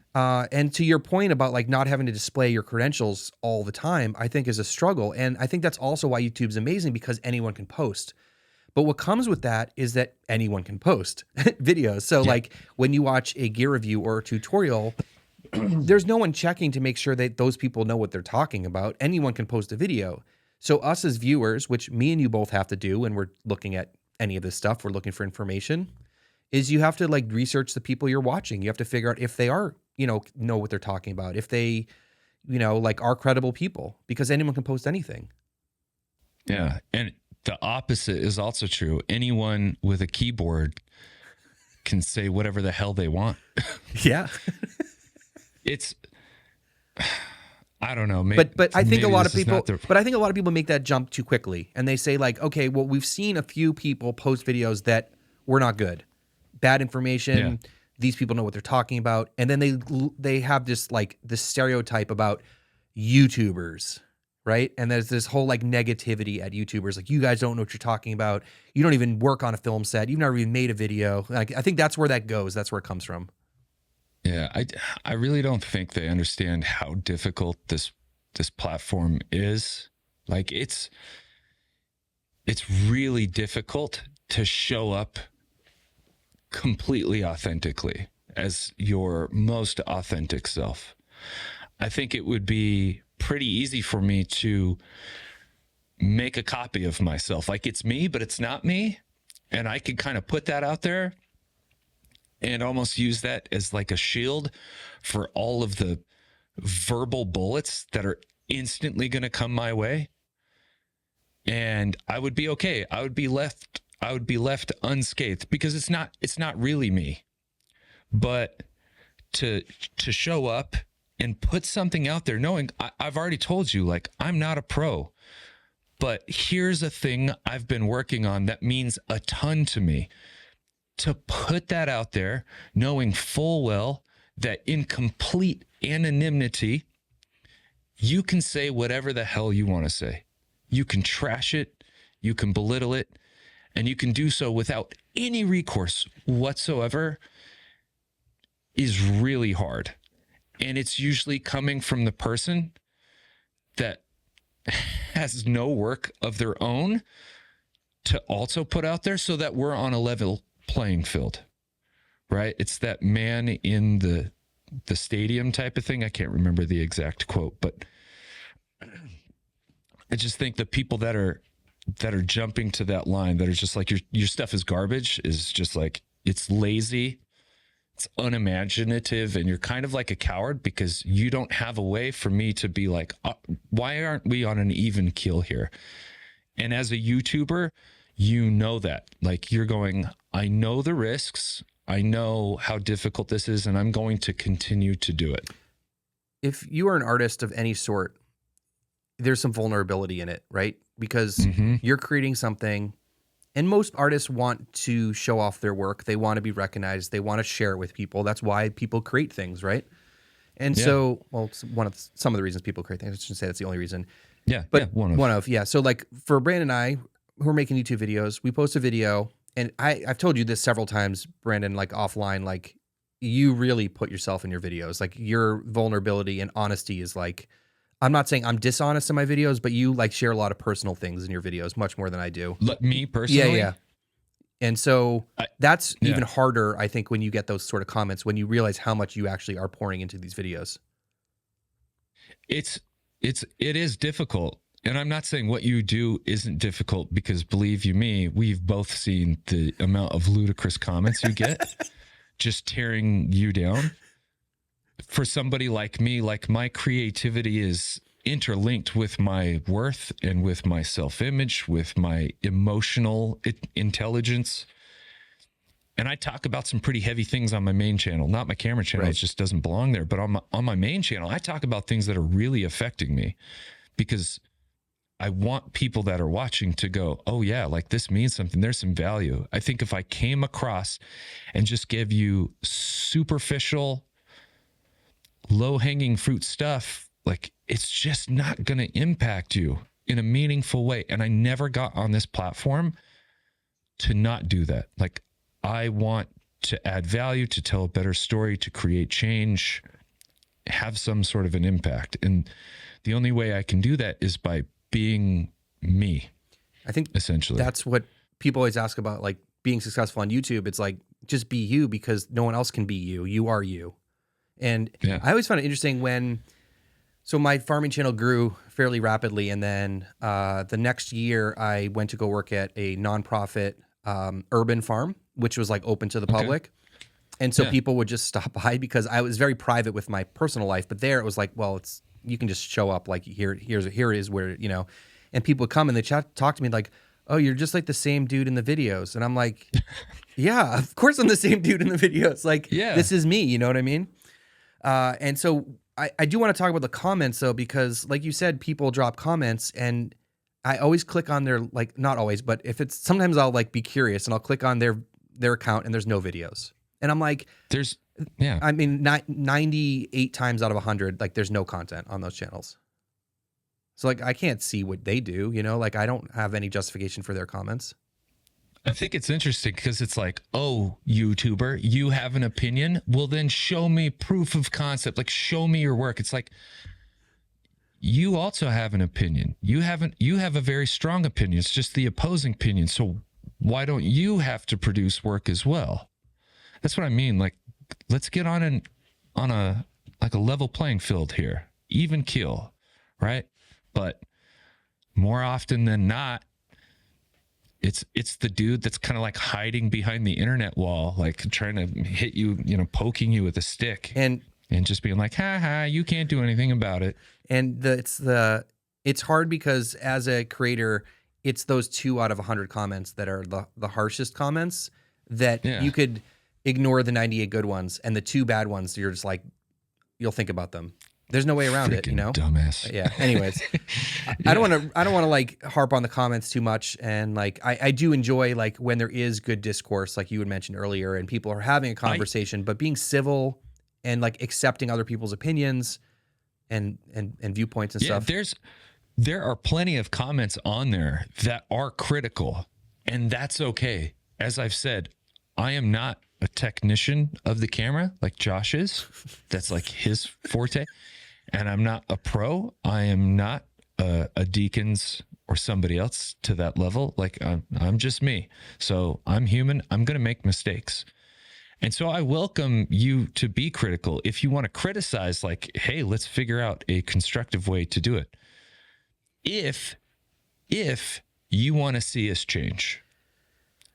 And to your point about like not having to display your credentials all the time, I think is a struggle. And I think that's also why YouTube's amazing because anyone can post. But what comes with that is that anyone can post videos. So like when you watch a gear review or a tutorial, there's no one checking to make sure that those people know what they're talking about. Anyone can post a video. So us as viewers, which me and you both have to do when we're looking at any of this stuff, we're looking for information, is you have to like research the people you're watching. You have to figure out if they are, know what they're talking about, if they, like are credible people, because anyone can post anything. Yeah. And the opposite is also true. Anyone with a keyboard can say whatever the hell they want. Yeah. I don't know. But I think a lot of people, but I think a lot of people make that jump too quickly, and they say like, okay, well, we've seen a few people post videos that were not good, bad information. Yeah. These people know what they're talking about, and then they have this like this stereotype about YouTubers, right? And there's this whole like negativity at YouTubers, like you guys don't know what you're talking about. You don't even work on a film set. You've never even made a video. Like I think that's where that goes. That's where it comes from. Yeah, I really don't think they understand how difficult this platform is. Like it's really difficult to show up completely authentically as your most authentic self. I think it would be pretty easy for me to make a copy of myself. Like it's me, but it's not me. And I could kind of put that out there and almost use that as like a shield for all of the verbal bullets that are instantly going to come my way. And I would be okay. I would be left unscathed because it's not really me. But to show up and put something out there knowing I've already told you, like, I'm not a pro, but here's a thing I've been working on that means a ton to me. To put that out there, knowing full well that in complete anonymity, you can say whatever the hell you want to say. You can trash it, you can belittle it, and you can do so without any recourse whatsoever is really hard. And it's usually coming from the person that has no work of their own to also put out there so that we're on a level playing field, right? It's that man in the stadium type of thing. I can't remember the exact quote, but I just think the people that are jumping to that line, that are just like your stuff is garbage, is just like, it's lazy, it's unimaginative, and you're kind of like a coward because you don't have a way for me to be like, why aren't we on an even keel here? And as a YouTuber, you know that, like, you're going, I know the risks, I know how difficult this is, and I'm going to continue to do it. If you are an artist of any sort, there's some vulnerability in it, right? Because you're creating something, and most artists want to show off their work. They want to be recognized. They want to share it with people. That's why people create things, right? And so, well, it's some of the reasons people create things. I shouldn't say that's the only reason. Yeah, but yeah, one of. Yeah. So like for Brandon and I, who are making YouTube videos, we post a video, and I've told you this several times, Brandon, like offline, like you really put yourself in your videos. Like your vulnerability and honesty is like, I'm not saying I'm dishonest in my videos, but you like share a lot of personal things in your videos, much more than I do. Me personally? Yeah. And so that's even harder, I think, when you get those sort of comments, when you realize how much you actually are pouring into these videos. It is difficult. And I'm not saying what you do isn't difficult, because believe you me, we've both seen the amount of ludicrous comments you get just tearing you down. For somebody like me, like, my creativity is interlinked with my worth and with my self-image, with my emotional intelligence. And I talk about some pretty heavy things on my main channel, not my camera channel. Right. It just doesn't belong there. But on my main channel, I talk about things that are really affecting me because I want people that are watching to go, oh yeah, like this means something. There's some value. I think if I came across and just gave you superficial, low-hanging fruit stuff, like it's just not going to impact you in a meaningful way. And I never got on this platform to not do that. Like, I want to add value, to tell a better story, to create change, have some sort of an impact. And the only way I can do that is by being me. I think essentially that's what people always ask about, like being successful on YouTube. It's like, just be you, because no one else can be you. You are you. And I always found it interesting so my farming channel grew fairly rapidly. And then the next year I went to go work at a nonprofit urban farm, which was like open to the public. And so people would just stop by because I was very private with my personal life. But there it was like, well, you can just show up, like here it is where, and people would come and they talk to me like, oh, you're just like the same dude in the videos. And I'm like, yeah, of course I'm the same dude in the videos. Like, this is me, you know what I mean? And so I do want to talk about the comments though, because like you said, people drop comments and I always click on their, like, not always, but sometimes I'll like be curious and I'll click on their account and there's no videos. And I'm like, I mean, 98 times out of 100, like there's no content on those channels. So like, I can't see what they do, like I don't have any justification for their comments. I think it's interesting because it's like, oh, YouTuber, you have an opinion? Well, then show me proof of concept. Like, show me your work. It's like, you also have an opinion. You have a very strong opinion. It's just the opposing opinion. So why don't you have to produce work as well? That's what I mean. Like, let's get on a level playing field here, even keel, right? But more often than not, it's the dude that's kind of like hiding behind the internet wall, like trying to hit you, poking you with a stick and just being like, ha ha, you can't do anything about it. And it's hard because as a creator, it's those 2 out of 100 comments that are the harshest comments that you could ignore the 98 good ones, and the 2 bad ones, you're just like, you'll think about them. There's no way around it, dumbass. Yeah. Anyways, I don't want to like harp on the comments too much. And like, I do enjoy like when there is good discourse, like you had mentioned earlier, and people are having a conversation, but being civil and like accepting other people's opinions and viewpoints and stuff. There are plenty of comments on there that are critical, and that's okay. As I've said, I am not a technician of the camera like Josh is. That's like his forte. And I'm not a pro. I am not a Deacons or somebody else to that level. Like I'm just me. So I'm human. I'm going to make mistakes. And so I welcome you to be critical. If you want to criticize, like, hey, let's figure out a constructive way to do it. If you want to see us change,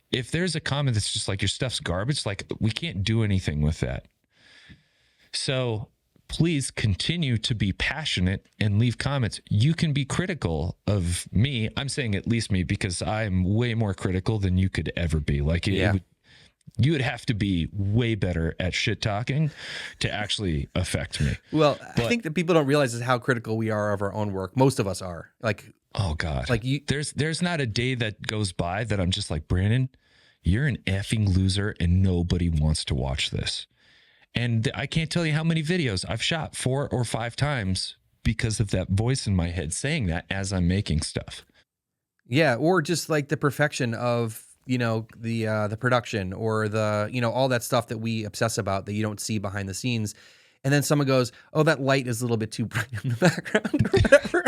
if there's a comment that's just like your stuff's garbage, like we can't do anything with that. So please continue to be passionate and leave comments. You can be critical of me. I'm saying at least me, because I'm way more critical than you could ever be. Like you would have to be way better at shit talking to actually affect me. Well, I think that people don't realize is how critical we are of our own work. Most of us are. Like, oh God, like there's not a day that goes by that I'm just like, Brandon, you're an effing loser and nobody wants to watch this. And I can't tell you how many videos I've shot 4 or 5 times because of that voice in my head saying that as I'm making stuff. Yeah, or just like the perfection of, the production or the, all that stuff that we obsess about that you don't see behind the scenes. And then someone goes, oh, that light is a little bit too bright in the background or whatever.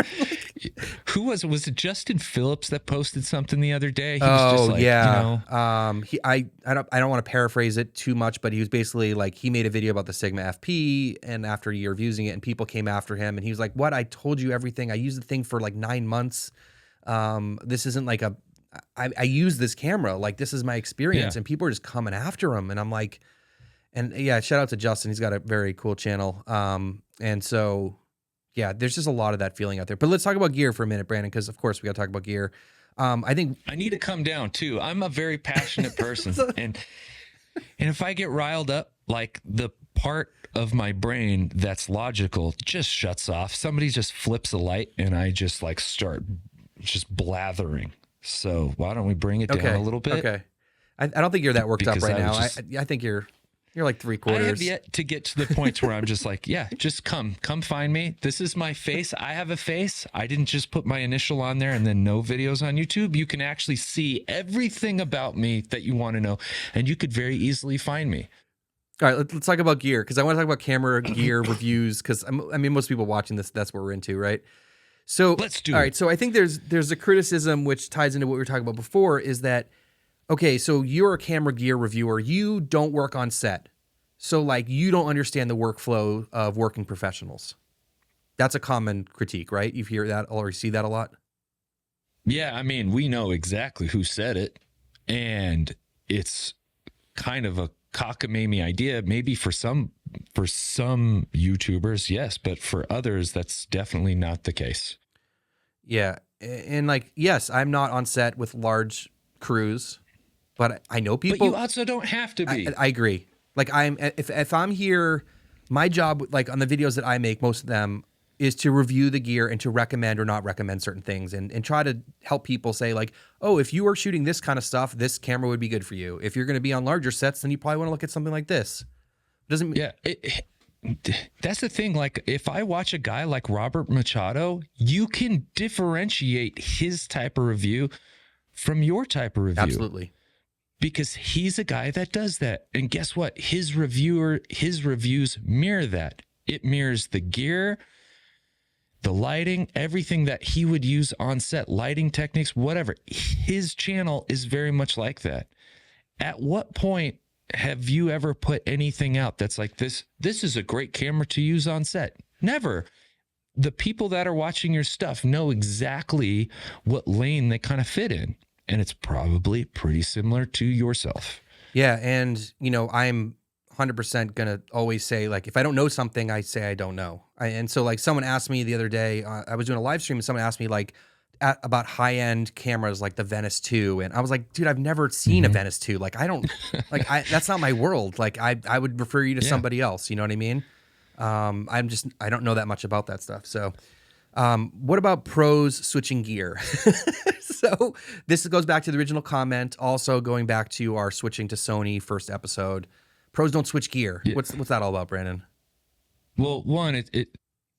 Who was it Justin Phillips that posted something the other day? He was just like, yeah. I don't want to paraphrase it too much, but he was basically like, he made a video about the Sigma FP, and after a year of using it, and people came after him, and he was like, what? I told you everything. I used the thing for like 9 months. This isn't like I use this camera. Like, this is my experience, and people are just coming after him. And I'm like, and yeah, shout out to Justin. He's got a very cool channel. And so, yeah, there's just a lot of that feeling out there. But let's talk about gear for a minute, Brandon, because of course we got to talk about gear. I think I need to come down too. I'm a very passionate person, and And if I get riled up, like the part of my brain that's logical just shuts off. Somebody just flips a light and I just like start just blathering. So why don't we bring it down a little bit? Okay. I don't think you're that worked up Because right I now. was I think you're like three I have quarters. yet to get to the point where I'm just like, yeah, just come find me. This is my face. I have a face. I didn't just put my initial on there and then no videos on YouTube. You can actually see everything about me that you want to know, and you could very easily find me. All right, let's talk about gear, because I want to talk about camera gear reviews, because I mean, most people watching this, that's what we're into, right? So Let's do all it. right, so I think there's a criticism which ties into what we were talking about before, is that, okay, so you're a camera gear reviewer, you don't work on set. So like you don't understand the workflow of working professionals. That's a common critique, right? You hear that or you see that a lot? Yeah, I mean, we know exactly who said it, and it's kind of a cockamamie idea. Maybe for some YouTubers, yes, but for others, that's definitely not the case. Yeah. And like, yes, I'm not on set with large crews, but I know people. But you also don't have to be. I agree. Like if I'm here, my job, like on the videos that I make, most of them is to review the gear and to recommend or not recommend certain things, and try to help people say like, oh, if you are shooting this kind of stuff, this camera would be good for you. If you're going to be on larger sets, then you probably want to look at something like this. Doesn't Yeah. That's the thing. Like, if I watch a guy like Robert Machado, you can differentiate his type of review from your type of review. Absolutely. Because he's a guy that does that. And guess what? His reviews mirror that. It mirrors the gear, the lighting, everything that he would use on set, lighting techniques, whatever. His channel is very much like that. At what point have you ever put anything out that's like this is a great camera to use on set? Never. The people that are watching your stuff know exactly what lane they kind of fit in. And it's probably pretty similar to yourself. Yeah. And, you know, I'm 100% going to always say, like, if I don't know something, I say I don't know. And so, like, someone asked me the other day, I was doing a live stream and someone asked me, like, about high-end cameras like the Venice 2. And I was like, dude, I've never seen a Venice 2. Like, I don't, like, that's not my world. Like, I would refer you to somebody else. You know what I mean? I don't know that much about that stuff. So, what about pros switching gear? So this goes back to the original comment, also going back to our switching to Sony first episode. Pros don't switch gear. Yeah. What's that all about, Brandon? Well, one,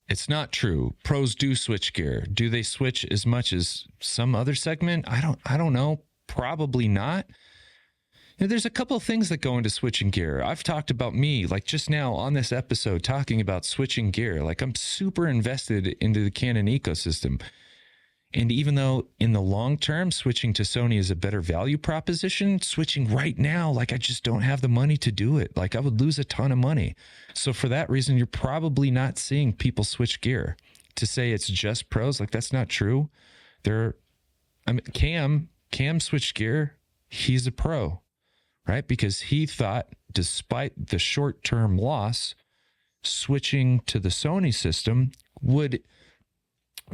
it's not true. Pros do switch gear. Do they switch as much as some other segment? I don't know. Probably not. You know, there's a couple of things that go into switching gear. I've talked about me, like just now on this episode, talking about switching gear. Like, I'm super invested into the Canon ecosystem. And even though in the long term, switching to Sony is a better value proposition, switching right now, like, I just don't have the money to do it. Like, I would lose a ton of money. So for that reason, you're probably not seeing people switch gear. To say it's just pros, like, that's not true. Cam switched gear. He's a pro, right? Because he thought, despite the short-term loss, switching to the Sony system would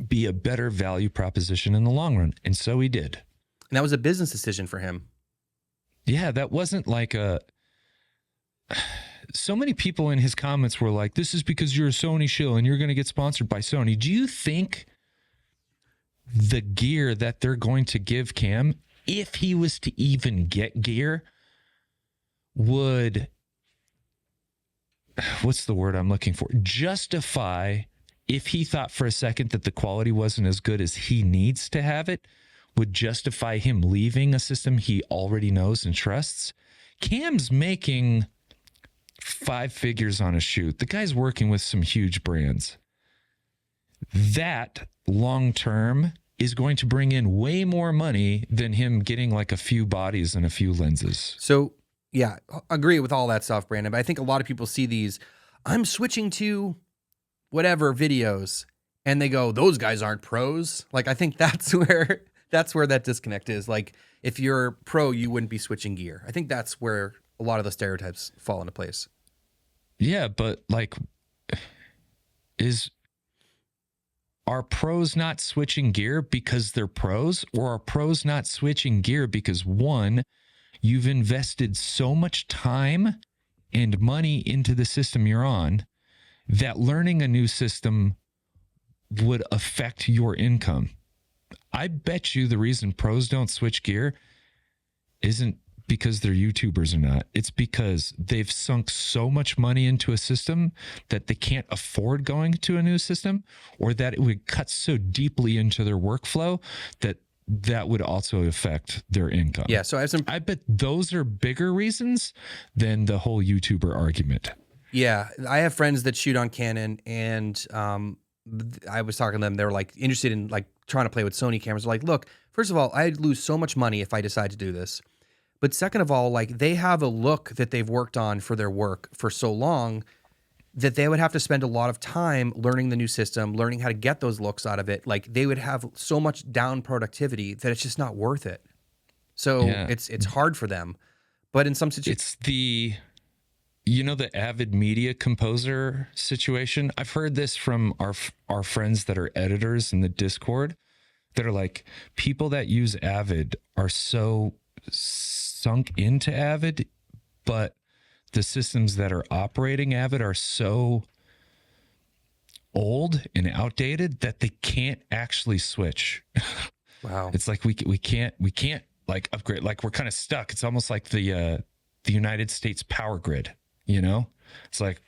be a better value proposition in the long run. And so he did. And that was a business decision for him. Yeah, that wasn't like so many people in his comments were like, this is because you're a Sony shill and you're going to get sponsored by Sony. Do you think the gear that they're going to give Cam, if he was to even get gear, would, what's the word I'm looking for? Justify, if he thought for a second that the quality wasn't as good as he needs to have it, would justify him leaving a system he already knows and trusts? Cam's making 5 figures on a shoot. The guy's working with some huge brands. That long term is going to bring in way more money than him getting like a few bodies and a few lenses. So, yeah, agree with all that stuff, Brandon. But I think a lot of people see these, I'm switching to whatever videos, and they go, those guys aren't pros. Like, I think that's where that disconnect is. Like, if you're pro, you wouldn't be switching gear. I think that's where a lot of the stereotypes fall into place. Yeah, but like, are pros not switching gear because they're pros, or are pros not switching gear because, one, You've invested so much time and money into the system you're on that learning a new system would affect your income. I bet you the reason pros don't switch gear isn't because they're YouTubers or not. It's because they've sunk so much money into a system that they can't afford going to a new system, or that it would cut so deeply into their workflow that would also affect their income. Yeah, so I bet those are bigger reasons than the whole YouTuber argument. Yeah, I have friends that shoot on Canon, and I was talking to them. They were like interested in like trying to play with Sony cameras. They're like, look, first of all, I'd lose so much money if I decide to do this. But second of all, like they have a look that they've worked on for their work for so long that they would have to spend a lot of time learning the new system, learning how to get those looks out of it. Like they would have so much down productivity that it's just not worth it. So it's hard for them. But in some situations, it's the Avid Media composer situation. I've heard this from our friends that are editors in the Discord that are like, people that use Avid are so sunk into Avid, but the systems that are operating Avid are so old and outdated that they can't actually switch. wow. It's like we can't like upgrade. Like we're kind of stuck. It's almost like the United States power grid. It's like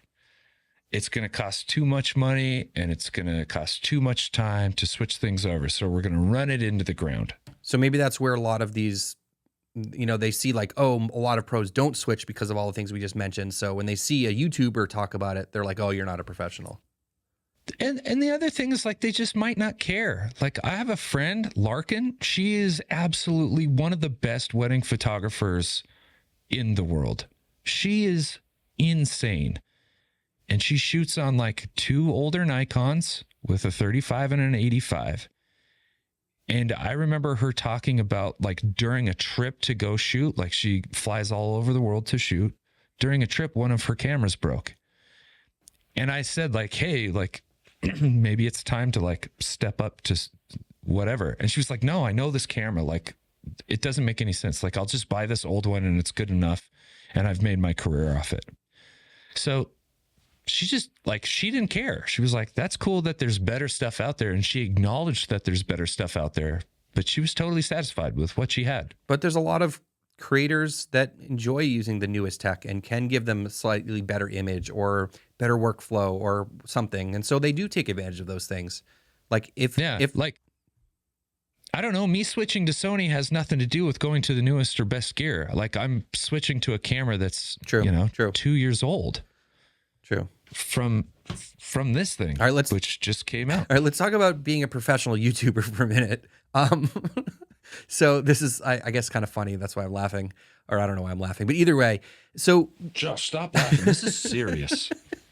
it's going to cost too much money and it's going to cost too much time to switch things over. So we're going to run it into the ground. So maybe that's where a lot of these, they see like, oh, a lot of pros don't switch because of all the things we just mentioned. So when they see a YouTuber talk about it, they're like, oh, you're not a professional. And the other thing is like, they just might not care. Like I have a friend, Larkin. She is absolutely one of the best wedding photographers in the world. She is insane. And she shoots on like 2 older Nikons with a 35 and an 85. And I remember her talking about like during a trip to go shoot, like she flies all over the world to shoot. During a trip, one of her cameras broke. And I said like, hey, like maybe it's time to like step up to whatever. And she was like, no, I know this camera. Like it doesn't make any sense. Like I'll just buy this old one and it's good enough. And I've made my career off it. So she just like, she didn't care. She was like, that's cool that there's better stuff out there. And she acknowledged that there's better stuff out there, but she was totally satisfied with what she had. But there's a lot of creators that enjoy using the newest tech and can give them a slightly better image or better workflow or something. And so they do take advantage of those things. Like if like, I don't know, me switching to Sony has nothing to do with going to the newest or best gear. Like I'm switching to a camera that's, true. 2 years old. True. From this thing, all right, which just came out. All right, let's talk about being a professional YouTuber for a minute. So this is, I guess, kind of funny. That's why I'm laughing, or I don't know why I'm laughing, but either way. So Josh, stop laughing. This is serious.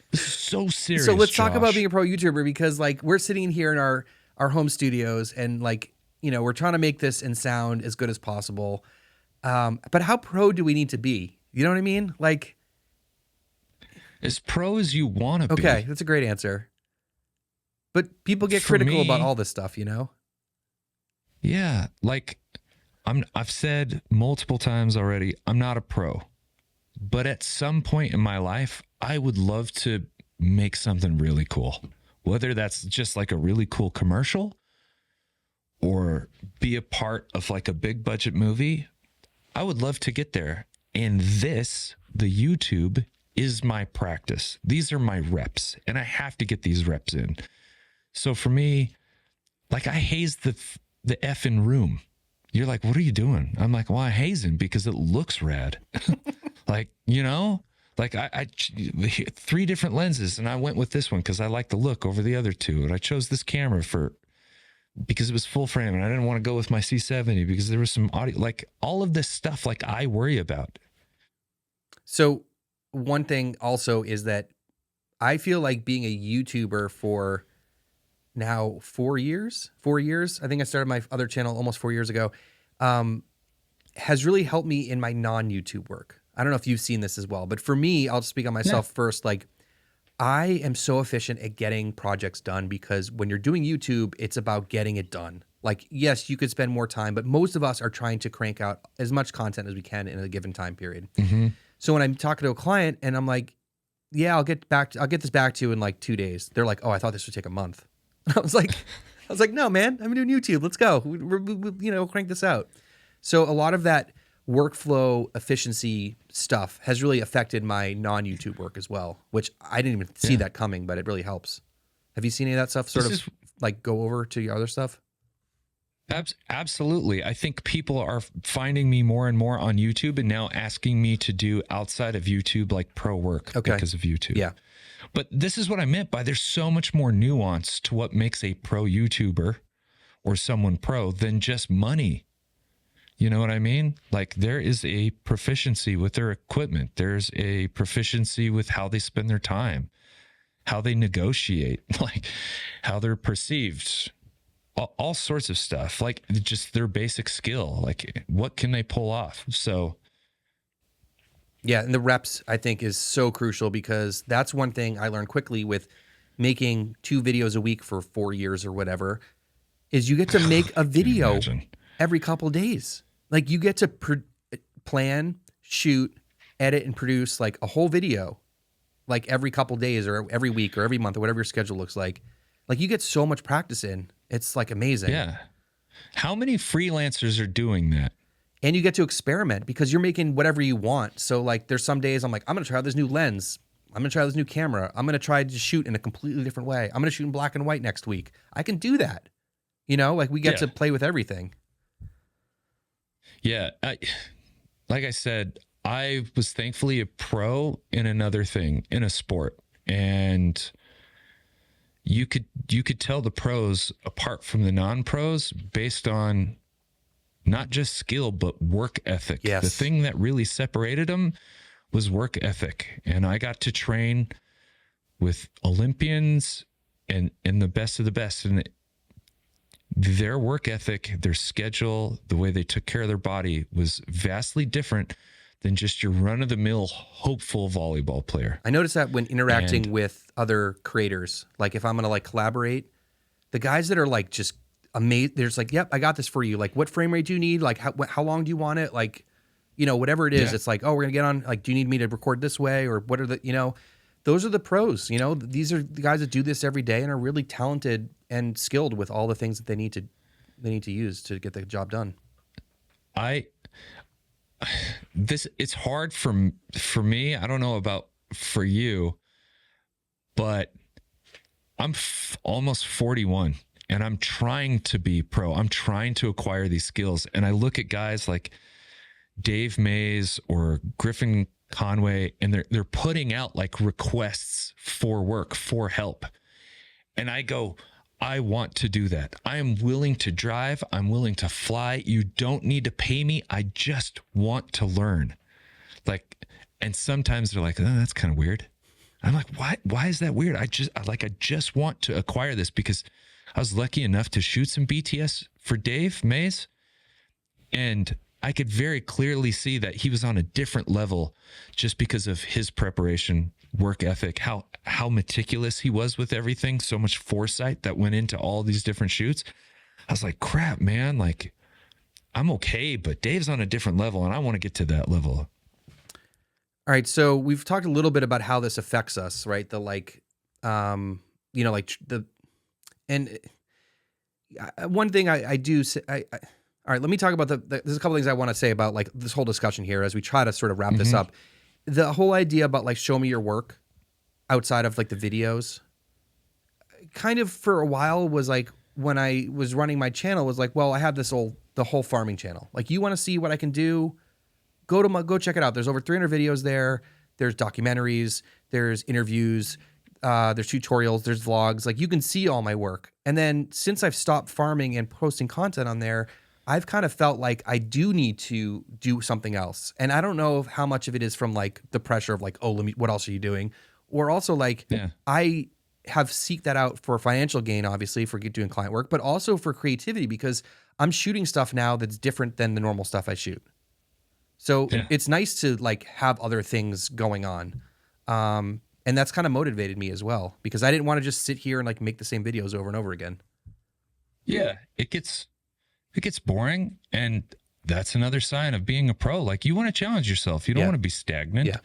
This is so serious. So let's talk about being a pro YouTuber, because like we're sitting here in our home studios and like, we're trying to make this and sound as good as possible. But how pro do we need to be? You know what I mean? Like, as pro as you want to be. Okay, that's a great answer. But people get critical about all this stuff, Yeah, like I've said multiple times already, I'm not a pro. But at some point in my life, I would love to make something really cool. Whether that's just like a really cool commercial or be a part of like a big budget movie, I would love to get there. And the YouTube is my practice. These are my reps, and I have to get these reps in. So for me, like I haze the effing room. You're like, what are you doing? I'm like, well, I'm hazing because it looks rad. Like, like I 3 different lenses, and I went with this one because I like the look over the other 2. And I chose this camera because it was full frame, and I didn't want to go with my C70 because there was some audio, like all of this stuff, like I worry about. So one thing also is that I feel like being a YouTuber for now 4 years, I think I started my other channel almost 4 years ago, has really helped me in my non-YouTube work. I don't know if you've seen this as well, but for me, I'll just speak on myself first. Like I am so efficient at getting projects done because when you're doing YouTube, it's about getting it done. Like, yes, you could spend more time, but most of us are trying to crank out as much content as we can in a given time period. Mm-hmm. So when I'm talking to a client and I'm like, yeah, I'll get this back to you in like 2 days. They're like, oh, I thought this would take a month. I was like, no, man, I'm doing YouTube. Let's go. We crank this out. So a lot of that workflow efficiency stuff has really affected my non-YouTube work as well, which I didn't even see that coming, but it really helps. Have you seen any of that stuff like go over to your other stuff? Absolutely. I think people are finding me more and more on YouTube and now asking me to do outside of YouTube, like pro work because of YouTube. Yeah. But this is what I meant by there's so much more nuance to what makes a pro YouTuber or someone pro than just money. You know what I mean? Like there is a proficiency with their equipment. There's a proficiency with how they spend their time, how they negotiate, like how they're perceived, all sorts of stuff, like just their basic skill, like what can they pull off? So yeah, and the reps I think is so crucial because that's one thing I learned quickly with making 2 videos a week for 4 years or whatever, is you get to make a video every couple of days. Like you get to plan, shoot, edit, and produce like a whole video, like every couple of days or every week or every month or whatever your schedule looks like. Like you get so much practice in. It's like amazing. Yeah. How many freelancers are doing that? And you get to experiment because you're making whatever you want. So like there's some days I'm like, I'm going to try this new lens. I'm going to try this new camera. I'm going to try to shoot in a completely different way. I'm going to shoot in black and white next week. I can do that. You know, like we get to play with everything. Yeah. Like I said, I was thankfully a pro in another thing, in a sport. And you could tell the pros apart from the non-pros based on not just skill, but work ethic. Yes. The thing that really separated them was work ethic. And I got to train with Olympians and the best of the best. And their work ethic, their schedule, the way they took care of their body was vastly different than just your run-of-the-mill hopeful volleyball player. I noticed that when interacting with other creators, like if I'm going to like collaborate, the guys that are like just amazed, they're just like, yep, I got this for you. Like what frame rate do you need? Like how long do you want it? Like, you know, whatever it is, it's like, oh, we're going to get on, like, do you need me to record this way? Or what are the, you know, those are the pros, you know, these are the guys that do this every day and are really talented and skilled with all the things that they need to use to get the job done. It's hard for me. I don't know about for you, but I'm almost 41 and I'm trying to be pro. I'm trying to acquire these skills. And I look at guys like Dave Mays or Griffin Conway, and they're putting out like requests for work, for help. And I go, I want to do that. I am willing to drive. I'm willing to fly. You don't need to pay me. I just want to learn. Like, and sometimes they're like, oh, that's kind of weird. I'm like, why is that weird? I just want to acquire this because I was lucky enough to shoot some BTS for Dave Mays. And I could very clearly see that he was on a different level just because of his preparation, work ethic, how meticulous he was with everything, so much foresight that went into all these different shoots. I was like, crap, man, like I'm okay, but Dave's on a different level and I want to get to that level. All right. So we've talked a little bit about how this affects us, right? The like, you know, like and one thing I do say, all right, let me talk about there's a couple things I want to say about like this whole discussion here as we try to sort of wrap this up. The whole idea about like, show me your work outside of like the videos kind of for a while was like, when I was running my channel was like, well, I have the whole farming channel. Like you want to see what I can do, go check it out. There's over 300 videos there. There's documentaries, there's interviews, there's tutorials, there's vlogs. Like you can see all my work. And then since I've stopped farming and posting content on there, I've kind of felt like I do need to do something else. And I don't know how much of it is from like the pressure of like, oh, what else are you doing? Or also like, I have seeked that out for financial gain, obviously for doing client work, but also for creativity because I'm shooting stuff now that's different than the normal stuff I shoot. So it's nice to like have other things going on. And that's kind of motivated me as well because I didn't want to just sit here and like make the same videos over and over again. Yeah, it gets it gets boring. And that's another sign of being a pro. Like, you want to challenge yourself. You don't want to be stagnant. Yeah.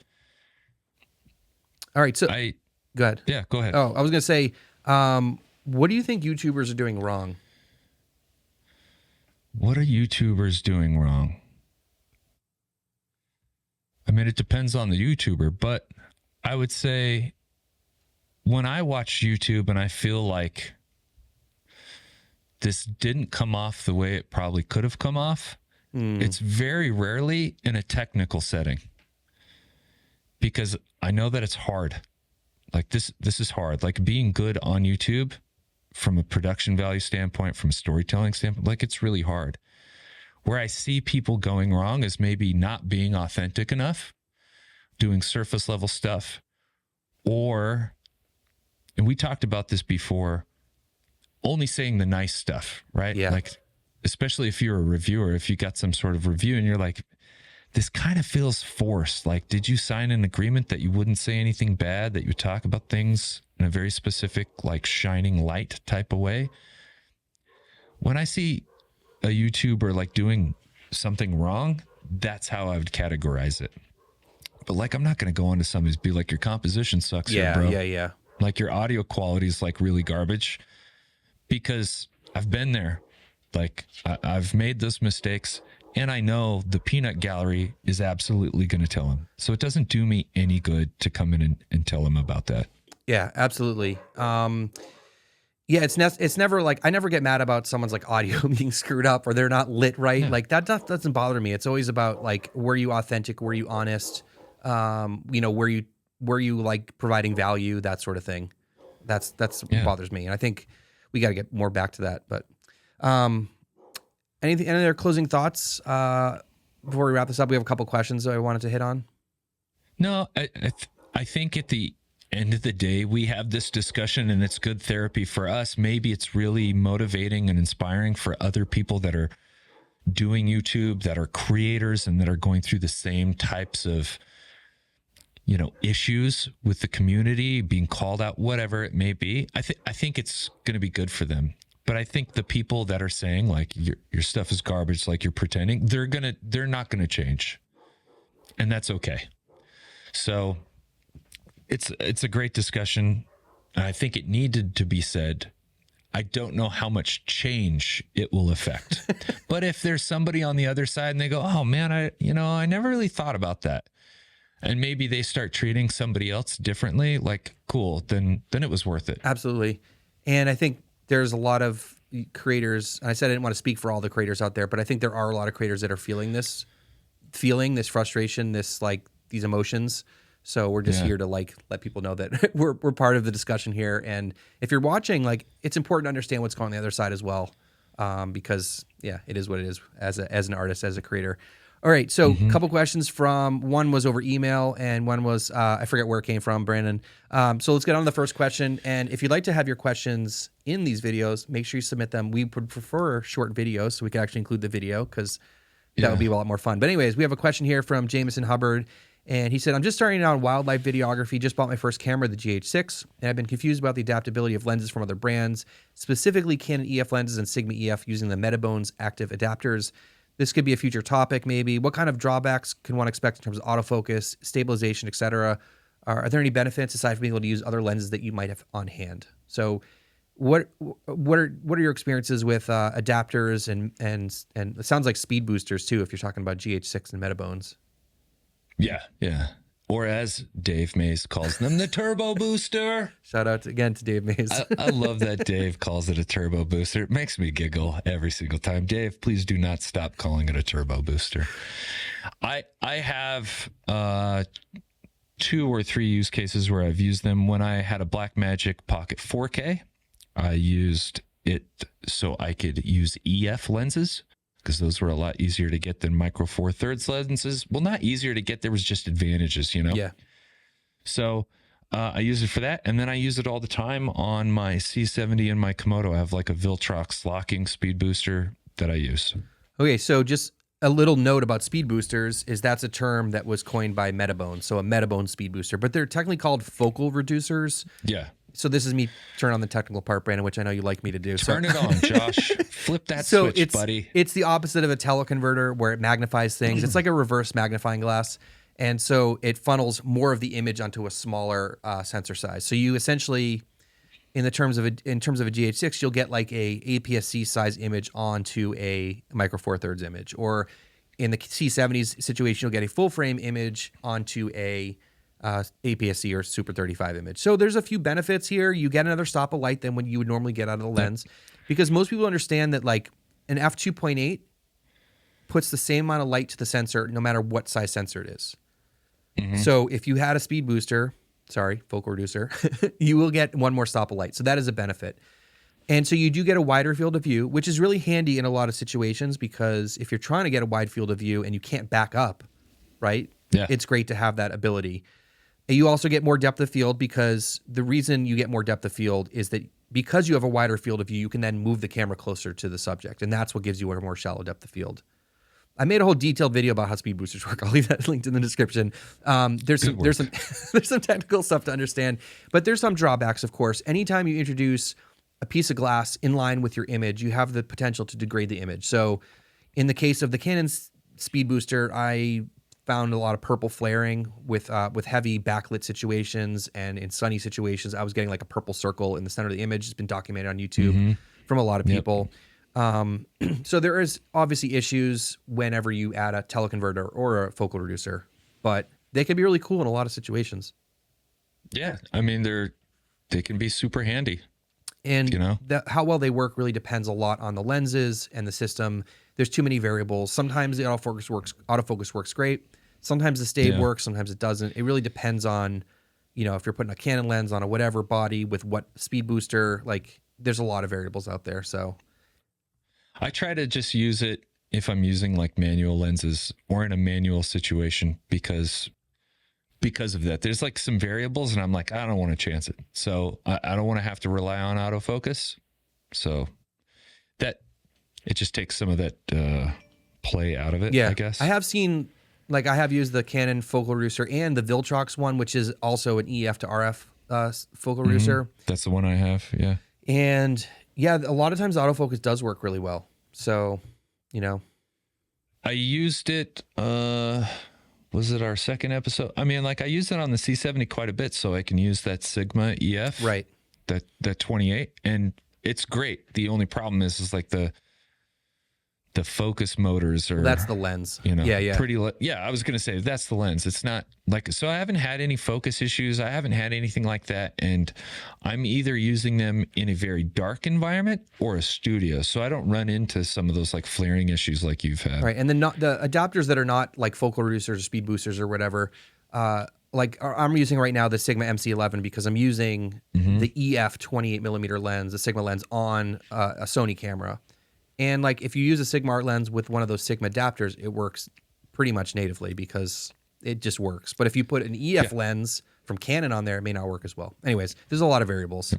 All right. So go ahead. Yeah, go ahead. Oh, I was going to say, what do you think YouTubers are doing wrong? What are YouTubers doing wrong? I mean, it depends on the YouTuber, but I would say when I watch YouTube and I feel like this didn't come off the way it probably could have come off, it's very rarely in a technical setting, because I know that it's hard. Like, this is hard. Like, being good on YouTube from a production value standpoint, from a storytelling standpoint, like, it's really hard. Where I see people going wrong is maybe not being authentic enough, doing surface level stuff, or, and we talked about this before, only saying the nice stuff, right? Yeah. Like, especially if you're a reviewer, if you got some sort of review and you're like, this kind of feels forced. Like, did you sign an agreement that you wouldn't say anything bad, that you would talk about things in a very specific, like, shining light type of way? When I see a YouTuber like doing something wrong, that's how I would categorize it. But like, I'm not going to go on to somebody's be like, your composition sucks here, bro. Yeah. Like, your audio quality is like really garbage, because I've been there. Like, I've made those mistakes, and I know the peanut gallery is absolutely going to tell him. So it doesn't do me any good to come in and tell him about that. Yeah, absolutely. Yeah, it's never like, I never get mad about someone's like audio being screwed up or they're not lit right. Yeah. Like, that doesn't bother me. It's always about like, were you authentic? Were you honest? Were you like providing value, that sort of thing. That's what bothers me. And I think we got to get more back to that. But any other closing thoughts before we wrap this up? We have a couple questions that I wanted to hit on. No, I think at the end of the day, we have this discussion and it's good therapy for us. Maybe it's really motivating and inspiring for other people that are doing YouTube, that are creators and that are going through the same types of, issues with the community, being called out, whatever it may be. I think it's going to be good for them. But I think the people that are saying like your stuff is garbage, like you're pretending, they're not going to change. And that's okay. So it's a great discussion. I think it needed to be said. I don't know how much change it will affect. But if there's somebody on the other side and they go, oh man, I never really thought about that. And maybe they start treating somebody else differently, like, cool, then it was worth it. Absolutely. And I think there's a lot of creators, and I said I didn't want to speak for all the creators out there, but I think there are a lot of creators that are feeling this frustration, these emotions. So we're just here to like let people know that we're part of the discussion here. And if you're watching, like, it's important to understand what's going on the other side as well, because it is what it is as an artist, as a creator. All right, so a couple questions one was over email and one was, I forget where it came from, Brandon. So let's get on to the first question. And if you'd like to have your questions in these videos, make sure you submit them. We would prefer short videos so we can actually include the video, because that would be a lot more fun. But anyways, we have a question here from Jameson Hubbard. And he said, I'm just starting out on wildlife videography, just bought my first camera, the GH6, and I've been confused about the adaptability of lenses from other brands, specifically Canon EF lenses and Sigma EF using the Metabones active adapters. This could be a future topic, maybe. What kind of drawbacks can one expect in terms of autofocus, stabilization, etc.? Are there any benefits aside from being able to use other lenses that you might have on hand? So what are your experiences with adapters and it sounds like speed boosters too, if you're talking about GH6 and Metabones? Yeah. Or as Dave Mays calls them, the turbo booster. Shout out again to Dave Mays. I love that Dave calls it a turbo booster. It makes me giggle every single time. Dave, please do not stop calling it a turbo booster. I have 2 or 3 use cases where I've used them. When I had a Blackmagic Pocket 4K, I used it so I could use EF lenses, because those were a lot easier to get than micro 4/3 lenses. Well, not easier to get. There was just advantages, Yeah. So I use it for that. And then I use it all the time on my C70 and my Komodo. I have like a Viltrox locking speed booster that I use. Okay. So just a little note about speed boosters is that's a term that was coined by Metabone. So a Metabone speed booster, but they're technically called focal reducers. Yeah. So this is me turn on the technical part, Brandon, which I know you like me to do. Turn it on, Josh. Flip that switch, buddy. It's the opposite of a teleconverter where it magnifies things. It's like a reverse magnifying glass. And so it funnels more of the image onto a smaller sensor size. So you essentially, in terms of a GH6, you'll get like a APS-C size image onto a Micro Four Thirds image, or in the C70s situation, you'll get a full frame image onto a APS-C or Super 35 image. So there's a few benefits here. You get another stop of light than what you would normally get out of the lens, because most people understand that like an f2.8 puts the same amount of light to the sensor no matter what size sensor it is. So if you had a speed booster, focal reducer, you will get one more stop of light. So that is a benefit. And so you do get a wider field of view, which is really handy in a lot of situations, because if you're trying to get a wide field of view and you can't back up, right? Yeah. It's great to have that ability. And you also get more depth of field, because the reason you get more depth of field is that because you have a wider field of view, you can then move the camera closer to the subject. And that's what gives you a more shallow depth of field. I made a whole detailed video about how speed boosters work. I'll leave that linked in the description. There's some technical stuff to understand, but there's some drawbacks, of course. Anytime you introduce a piece of glass in line with your image, you have the potential to degrade the image. So in the case of the Canon speed booster, I found a lot of purple flaring with heavy backlit situations, and in sunny situations, I was getting like a purple circle in the center of the image. It's been documented on YouTube from a lot of people. So there is obviously issues whenever you add a teleconverter or a focal reducer, but they can be really cool in a lot of situations. Yeah, I mean they can be super handy. And how well they work really depends a lot on the lenses and the system. There's too many variables. Sometimes the autofocus works great. Sometimes the stave works. Sometimes it doesn't. It really depends on, if you're putting a Canon lens on a whatever body with what speed booster. Like, there's a lot of variables out there. So I try to just use it if I'm using like manual lenses or in a manual situation, because of that. There's like some variables and I'm like, I don't want to chance it. So I don't want to have to rely on autofocus. So that it just takes some of that play out of it, I guess. I have seen, I have used the Canon focal reducer and the Viltrox one, which is also an EF to RF focal reducer. That's the one I have, yeah. And yeah, a lot of times autofocus does work really well. So, I used it, was it our second episode? I mean, I used it on the C70 quite a bit, so I can use that Sigma EF. Right. That 28, and it's great. The only problem is the focus motors are... That's the lens. Pretty... I was going to say, that's the lens. It's not so I haven't had any focus issues. I haven't had anything like that. And I'm either using them in a very dark environment or a studio. So I don't run into some of those flaring issues like you've had. Right. And then the adapters that are not like focal reducers or speed boosters or whatever, I'm using right now the Sigma MC11 because I'm using the EF 28 millimeter lens, the Sigma lens on a Sony camera. And if you use a Sigma art lens with one of those Sigma adapters, it works pretty much natively because it just works. But if you put an EF lens from Canon on there, it may not work as well. Anyways, there's a lot of variables.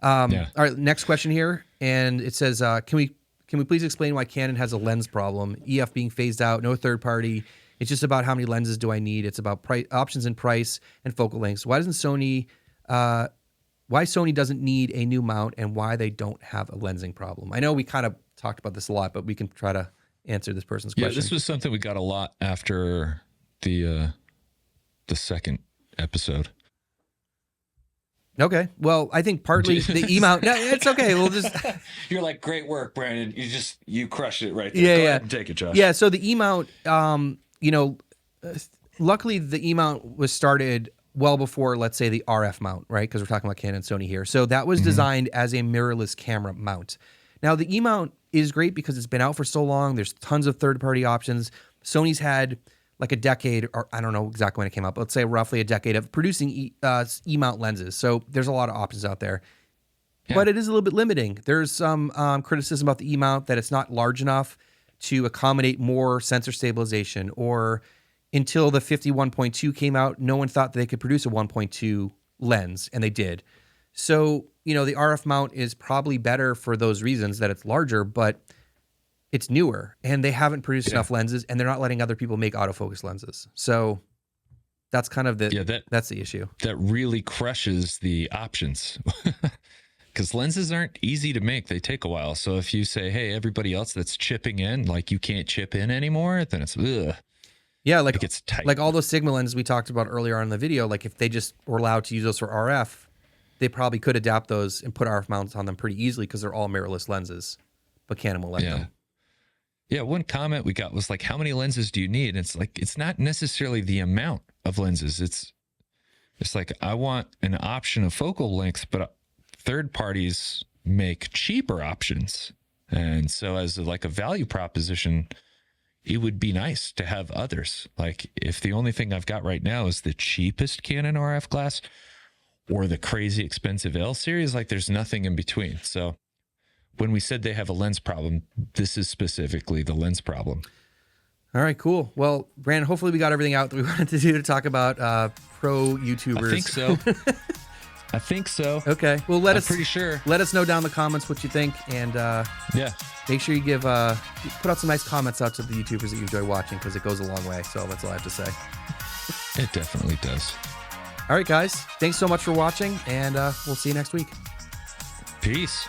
All right, next question here, and it says, can we please explain why Canon has a lens problem? EF being phased out, no third party. It's just about how many lenses do I need. It's about options and price and focal lengths. Why Sony doesn't need a new mount, and why they don't have a lensing problem? I know we kind of talked about this a lot, but we can try to answer this person's question. Yeah, this was something we got a lot after the second episode. Okay. Well, I think partly the E-mount. No, it's okay. We'll just. You're like, great work, Brandon. You crushed it right there. Yeah, Go ahead and take it, Josh. Yeah. So the E-mount, luckily the E-mount was started well before, let's say, the RF mount, right? Because we're talking about Canon and Sony here. So that was designed as a mirrorless camera mount. Now the E-mount is great because it's been out for so long. There's tons of third-party options. Sony's had a decade, or I don't know exactly when it came out, but let's say roughly a decade of producing E-mount lenses. So there's a lot of options out there. Yeah. But it is a little bit limiting. There's some criticism about the E-mount that it's not large enough to accommodate more sensor stabilization, or until the 51.2 came out, no one thought that they could produce a 1.2 lens, and they did. So, the RF mount is probably better for those reasons, that it's larger, but it's newer, and they haven't produced enough lenses, and they're not letting other people make autofocus lenses. So, That's kind of that's the issue. That really crushes the options. Because lenses aren't easy to make. They take a while. So if you say, hey, everybody else that's chipping in, like you can't chip in anymore, then it's, ugh. Yeah, like it gets tight. Like all those Sigma lenses we talked about earlier on in the video, like if they just were allowed to use those for RF, they probably could adapt those and put RF mounts on them pretty easily because they're all mirrorless lenses, but Canon will let them. Yeah, one comment we got was like, how many lenses do you need? And it's like, it's not necessarily the amount of lenses. It's like, I want an option of focal length, but third parties make cheaper options. And so as like a value proposition, it would be nice to have others. Like if the only thing I've got right now is the cheapest Canon RF glass or the crazy expensive L series, like there's nothing in between. So when we said they have a lens problem, this is specifically the lens problem. All right, cool. Well, Brandon, hopefully we got everything out that we wanted to do to talk about pro YouTubers. I think so. I think so. Okay. Well, I'm pretty sure. Let us know down in the comments what you think, and make sure you put out some nice comments out to the YouTubers that you enjoy watching because it goes a long way. So that's all I have to say. It definitely does. All right, guys. Thanks so much for watching, and we'll see you next week. Peace.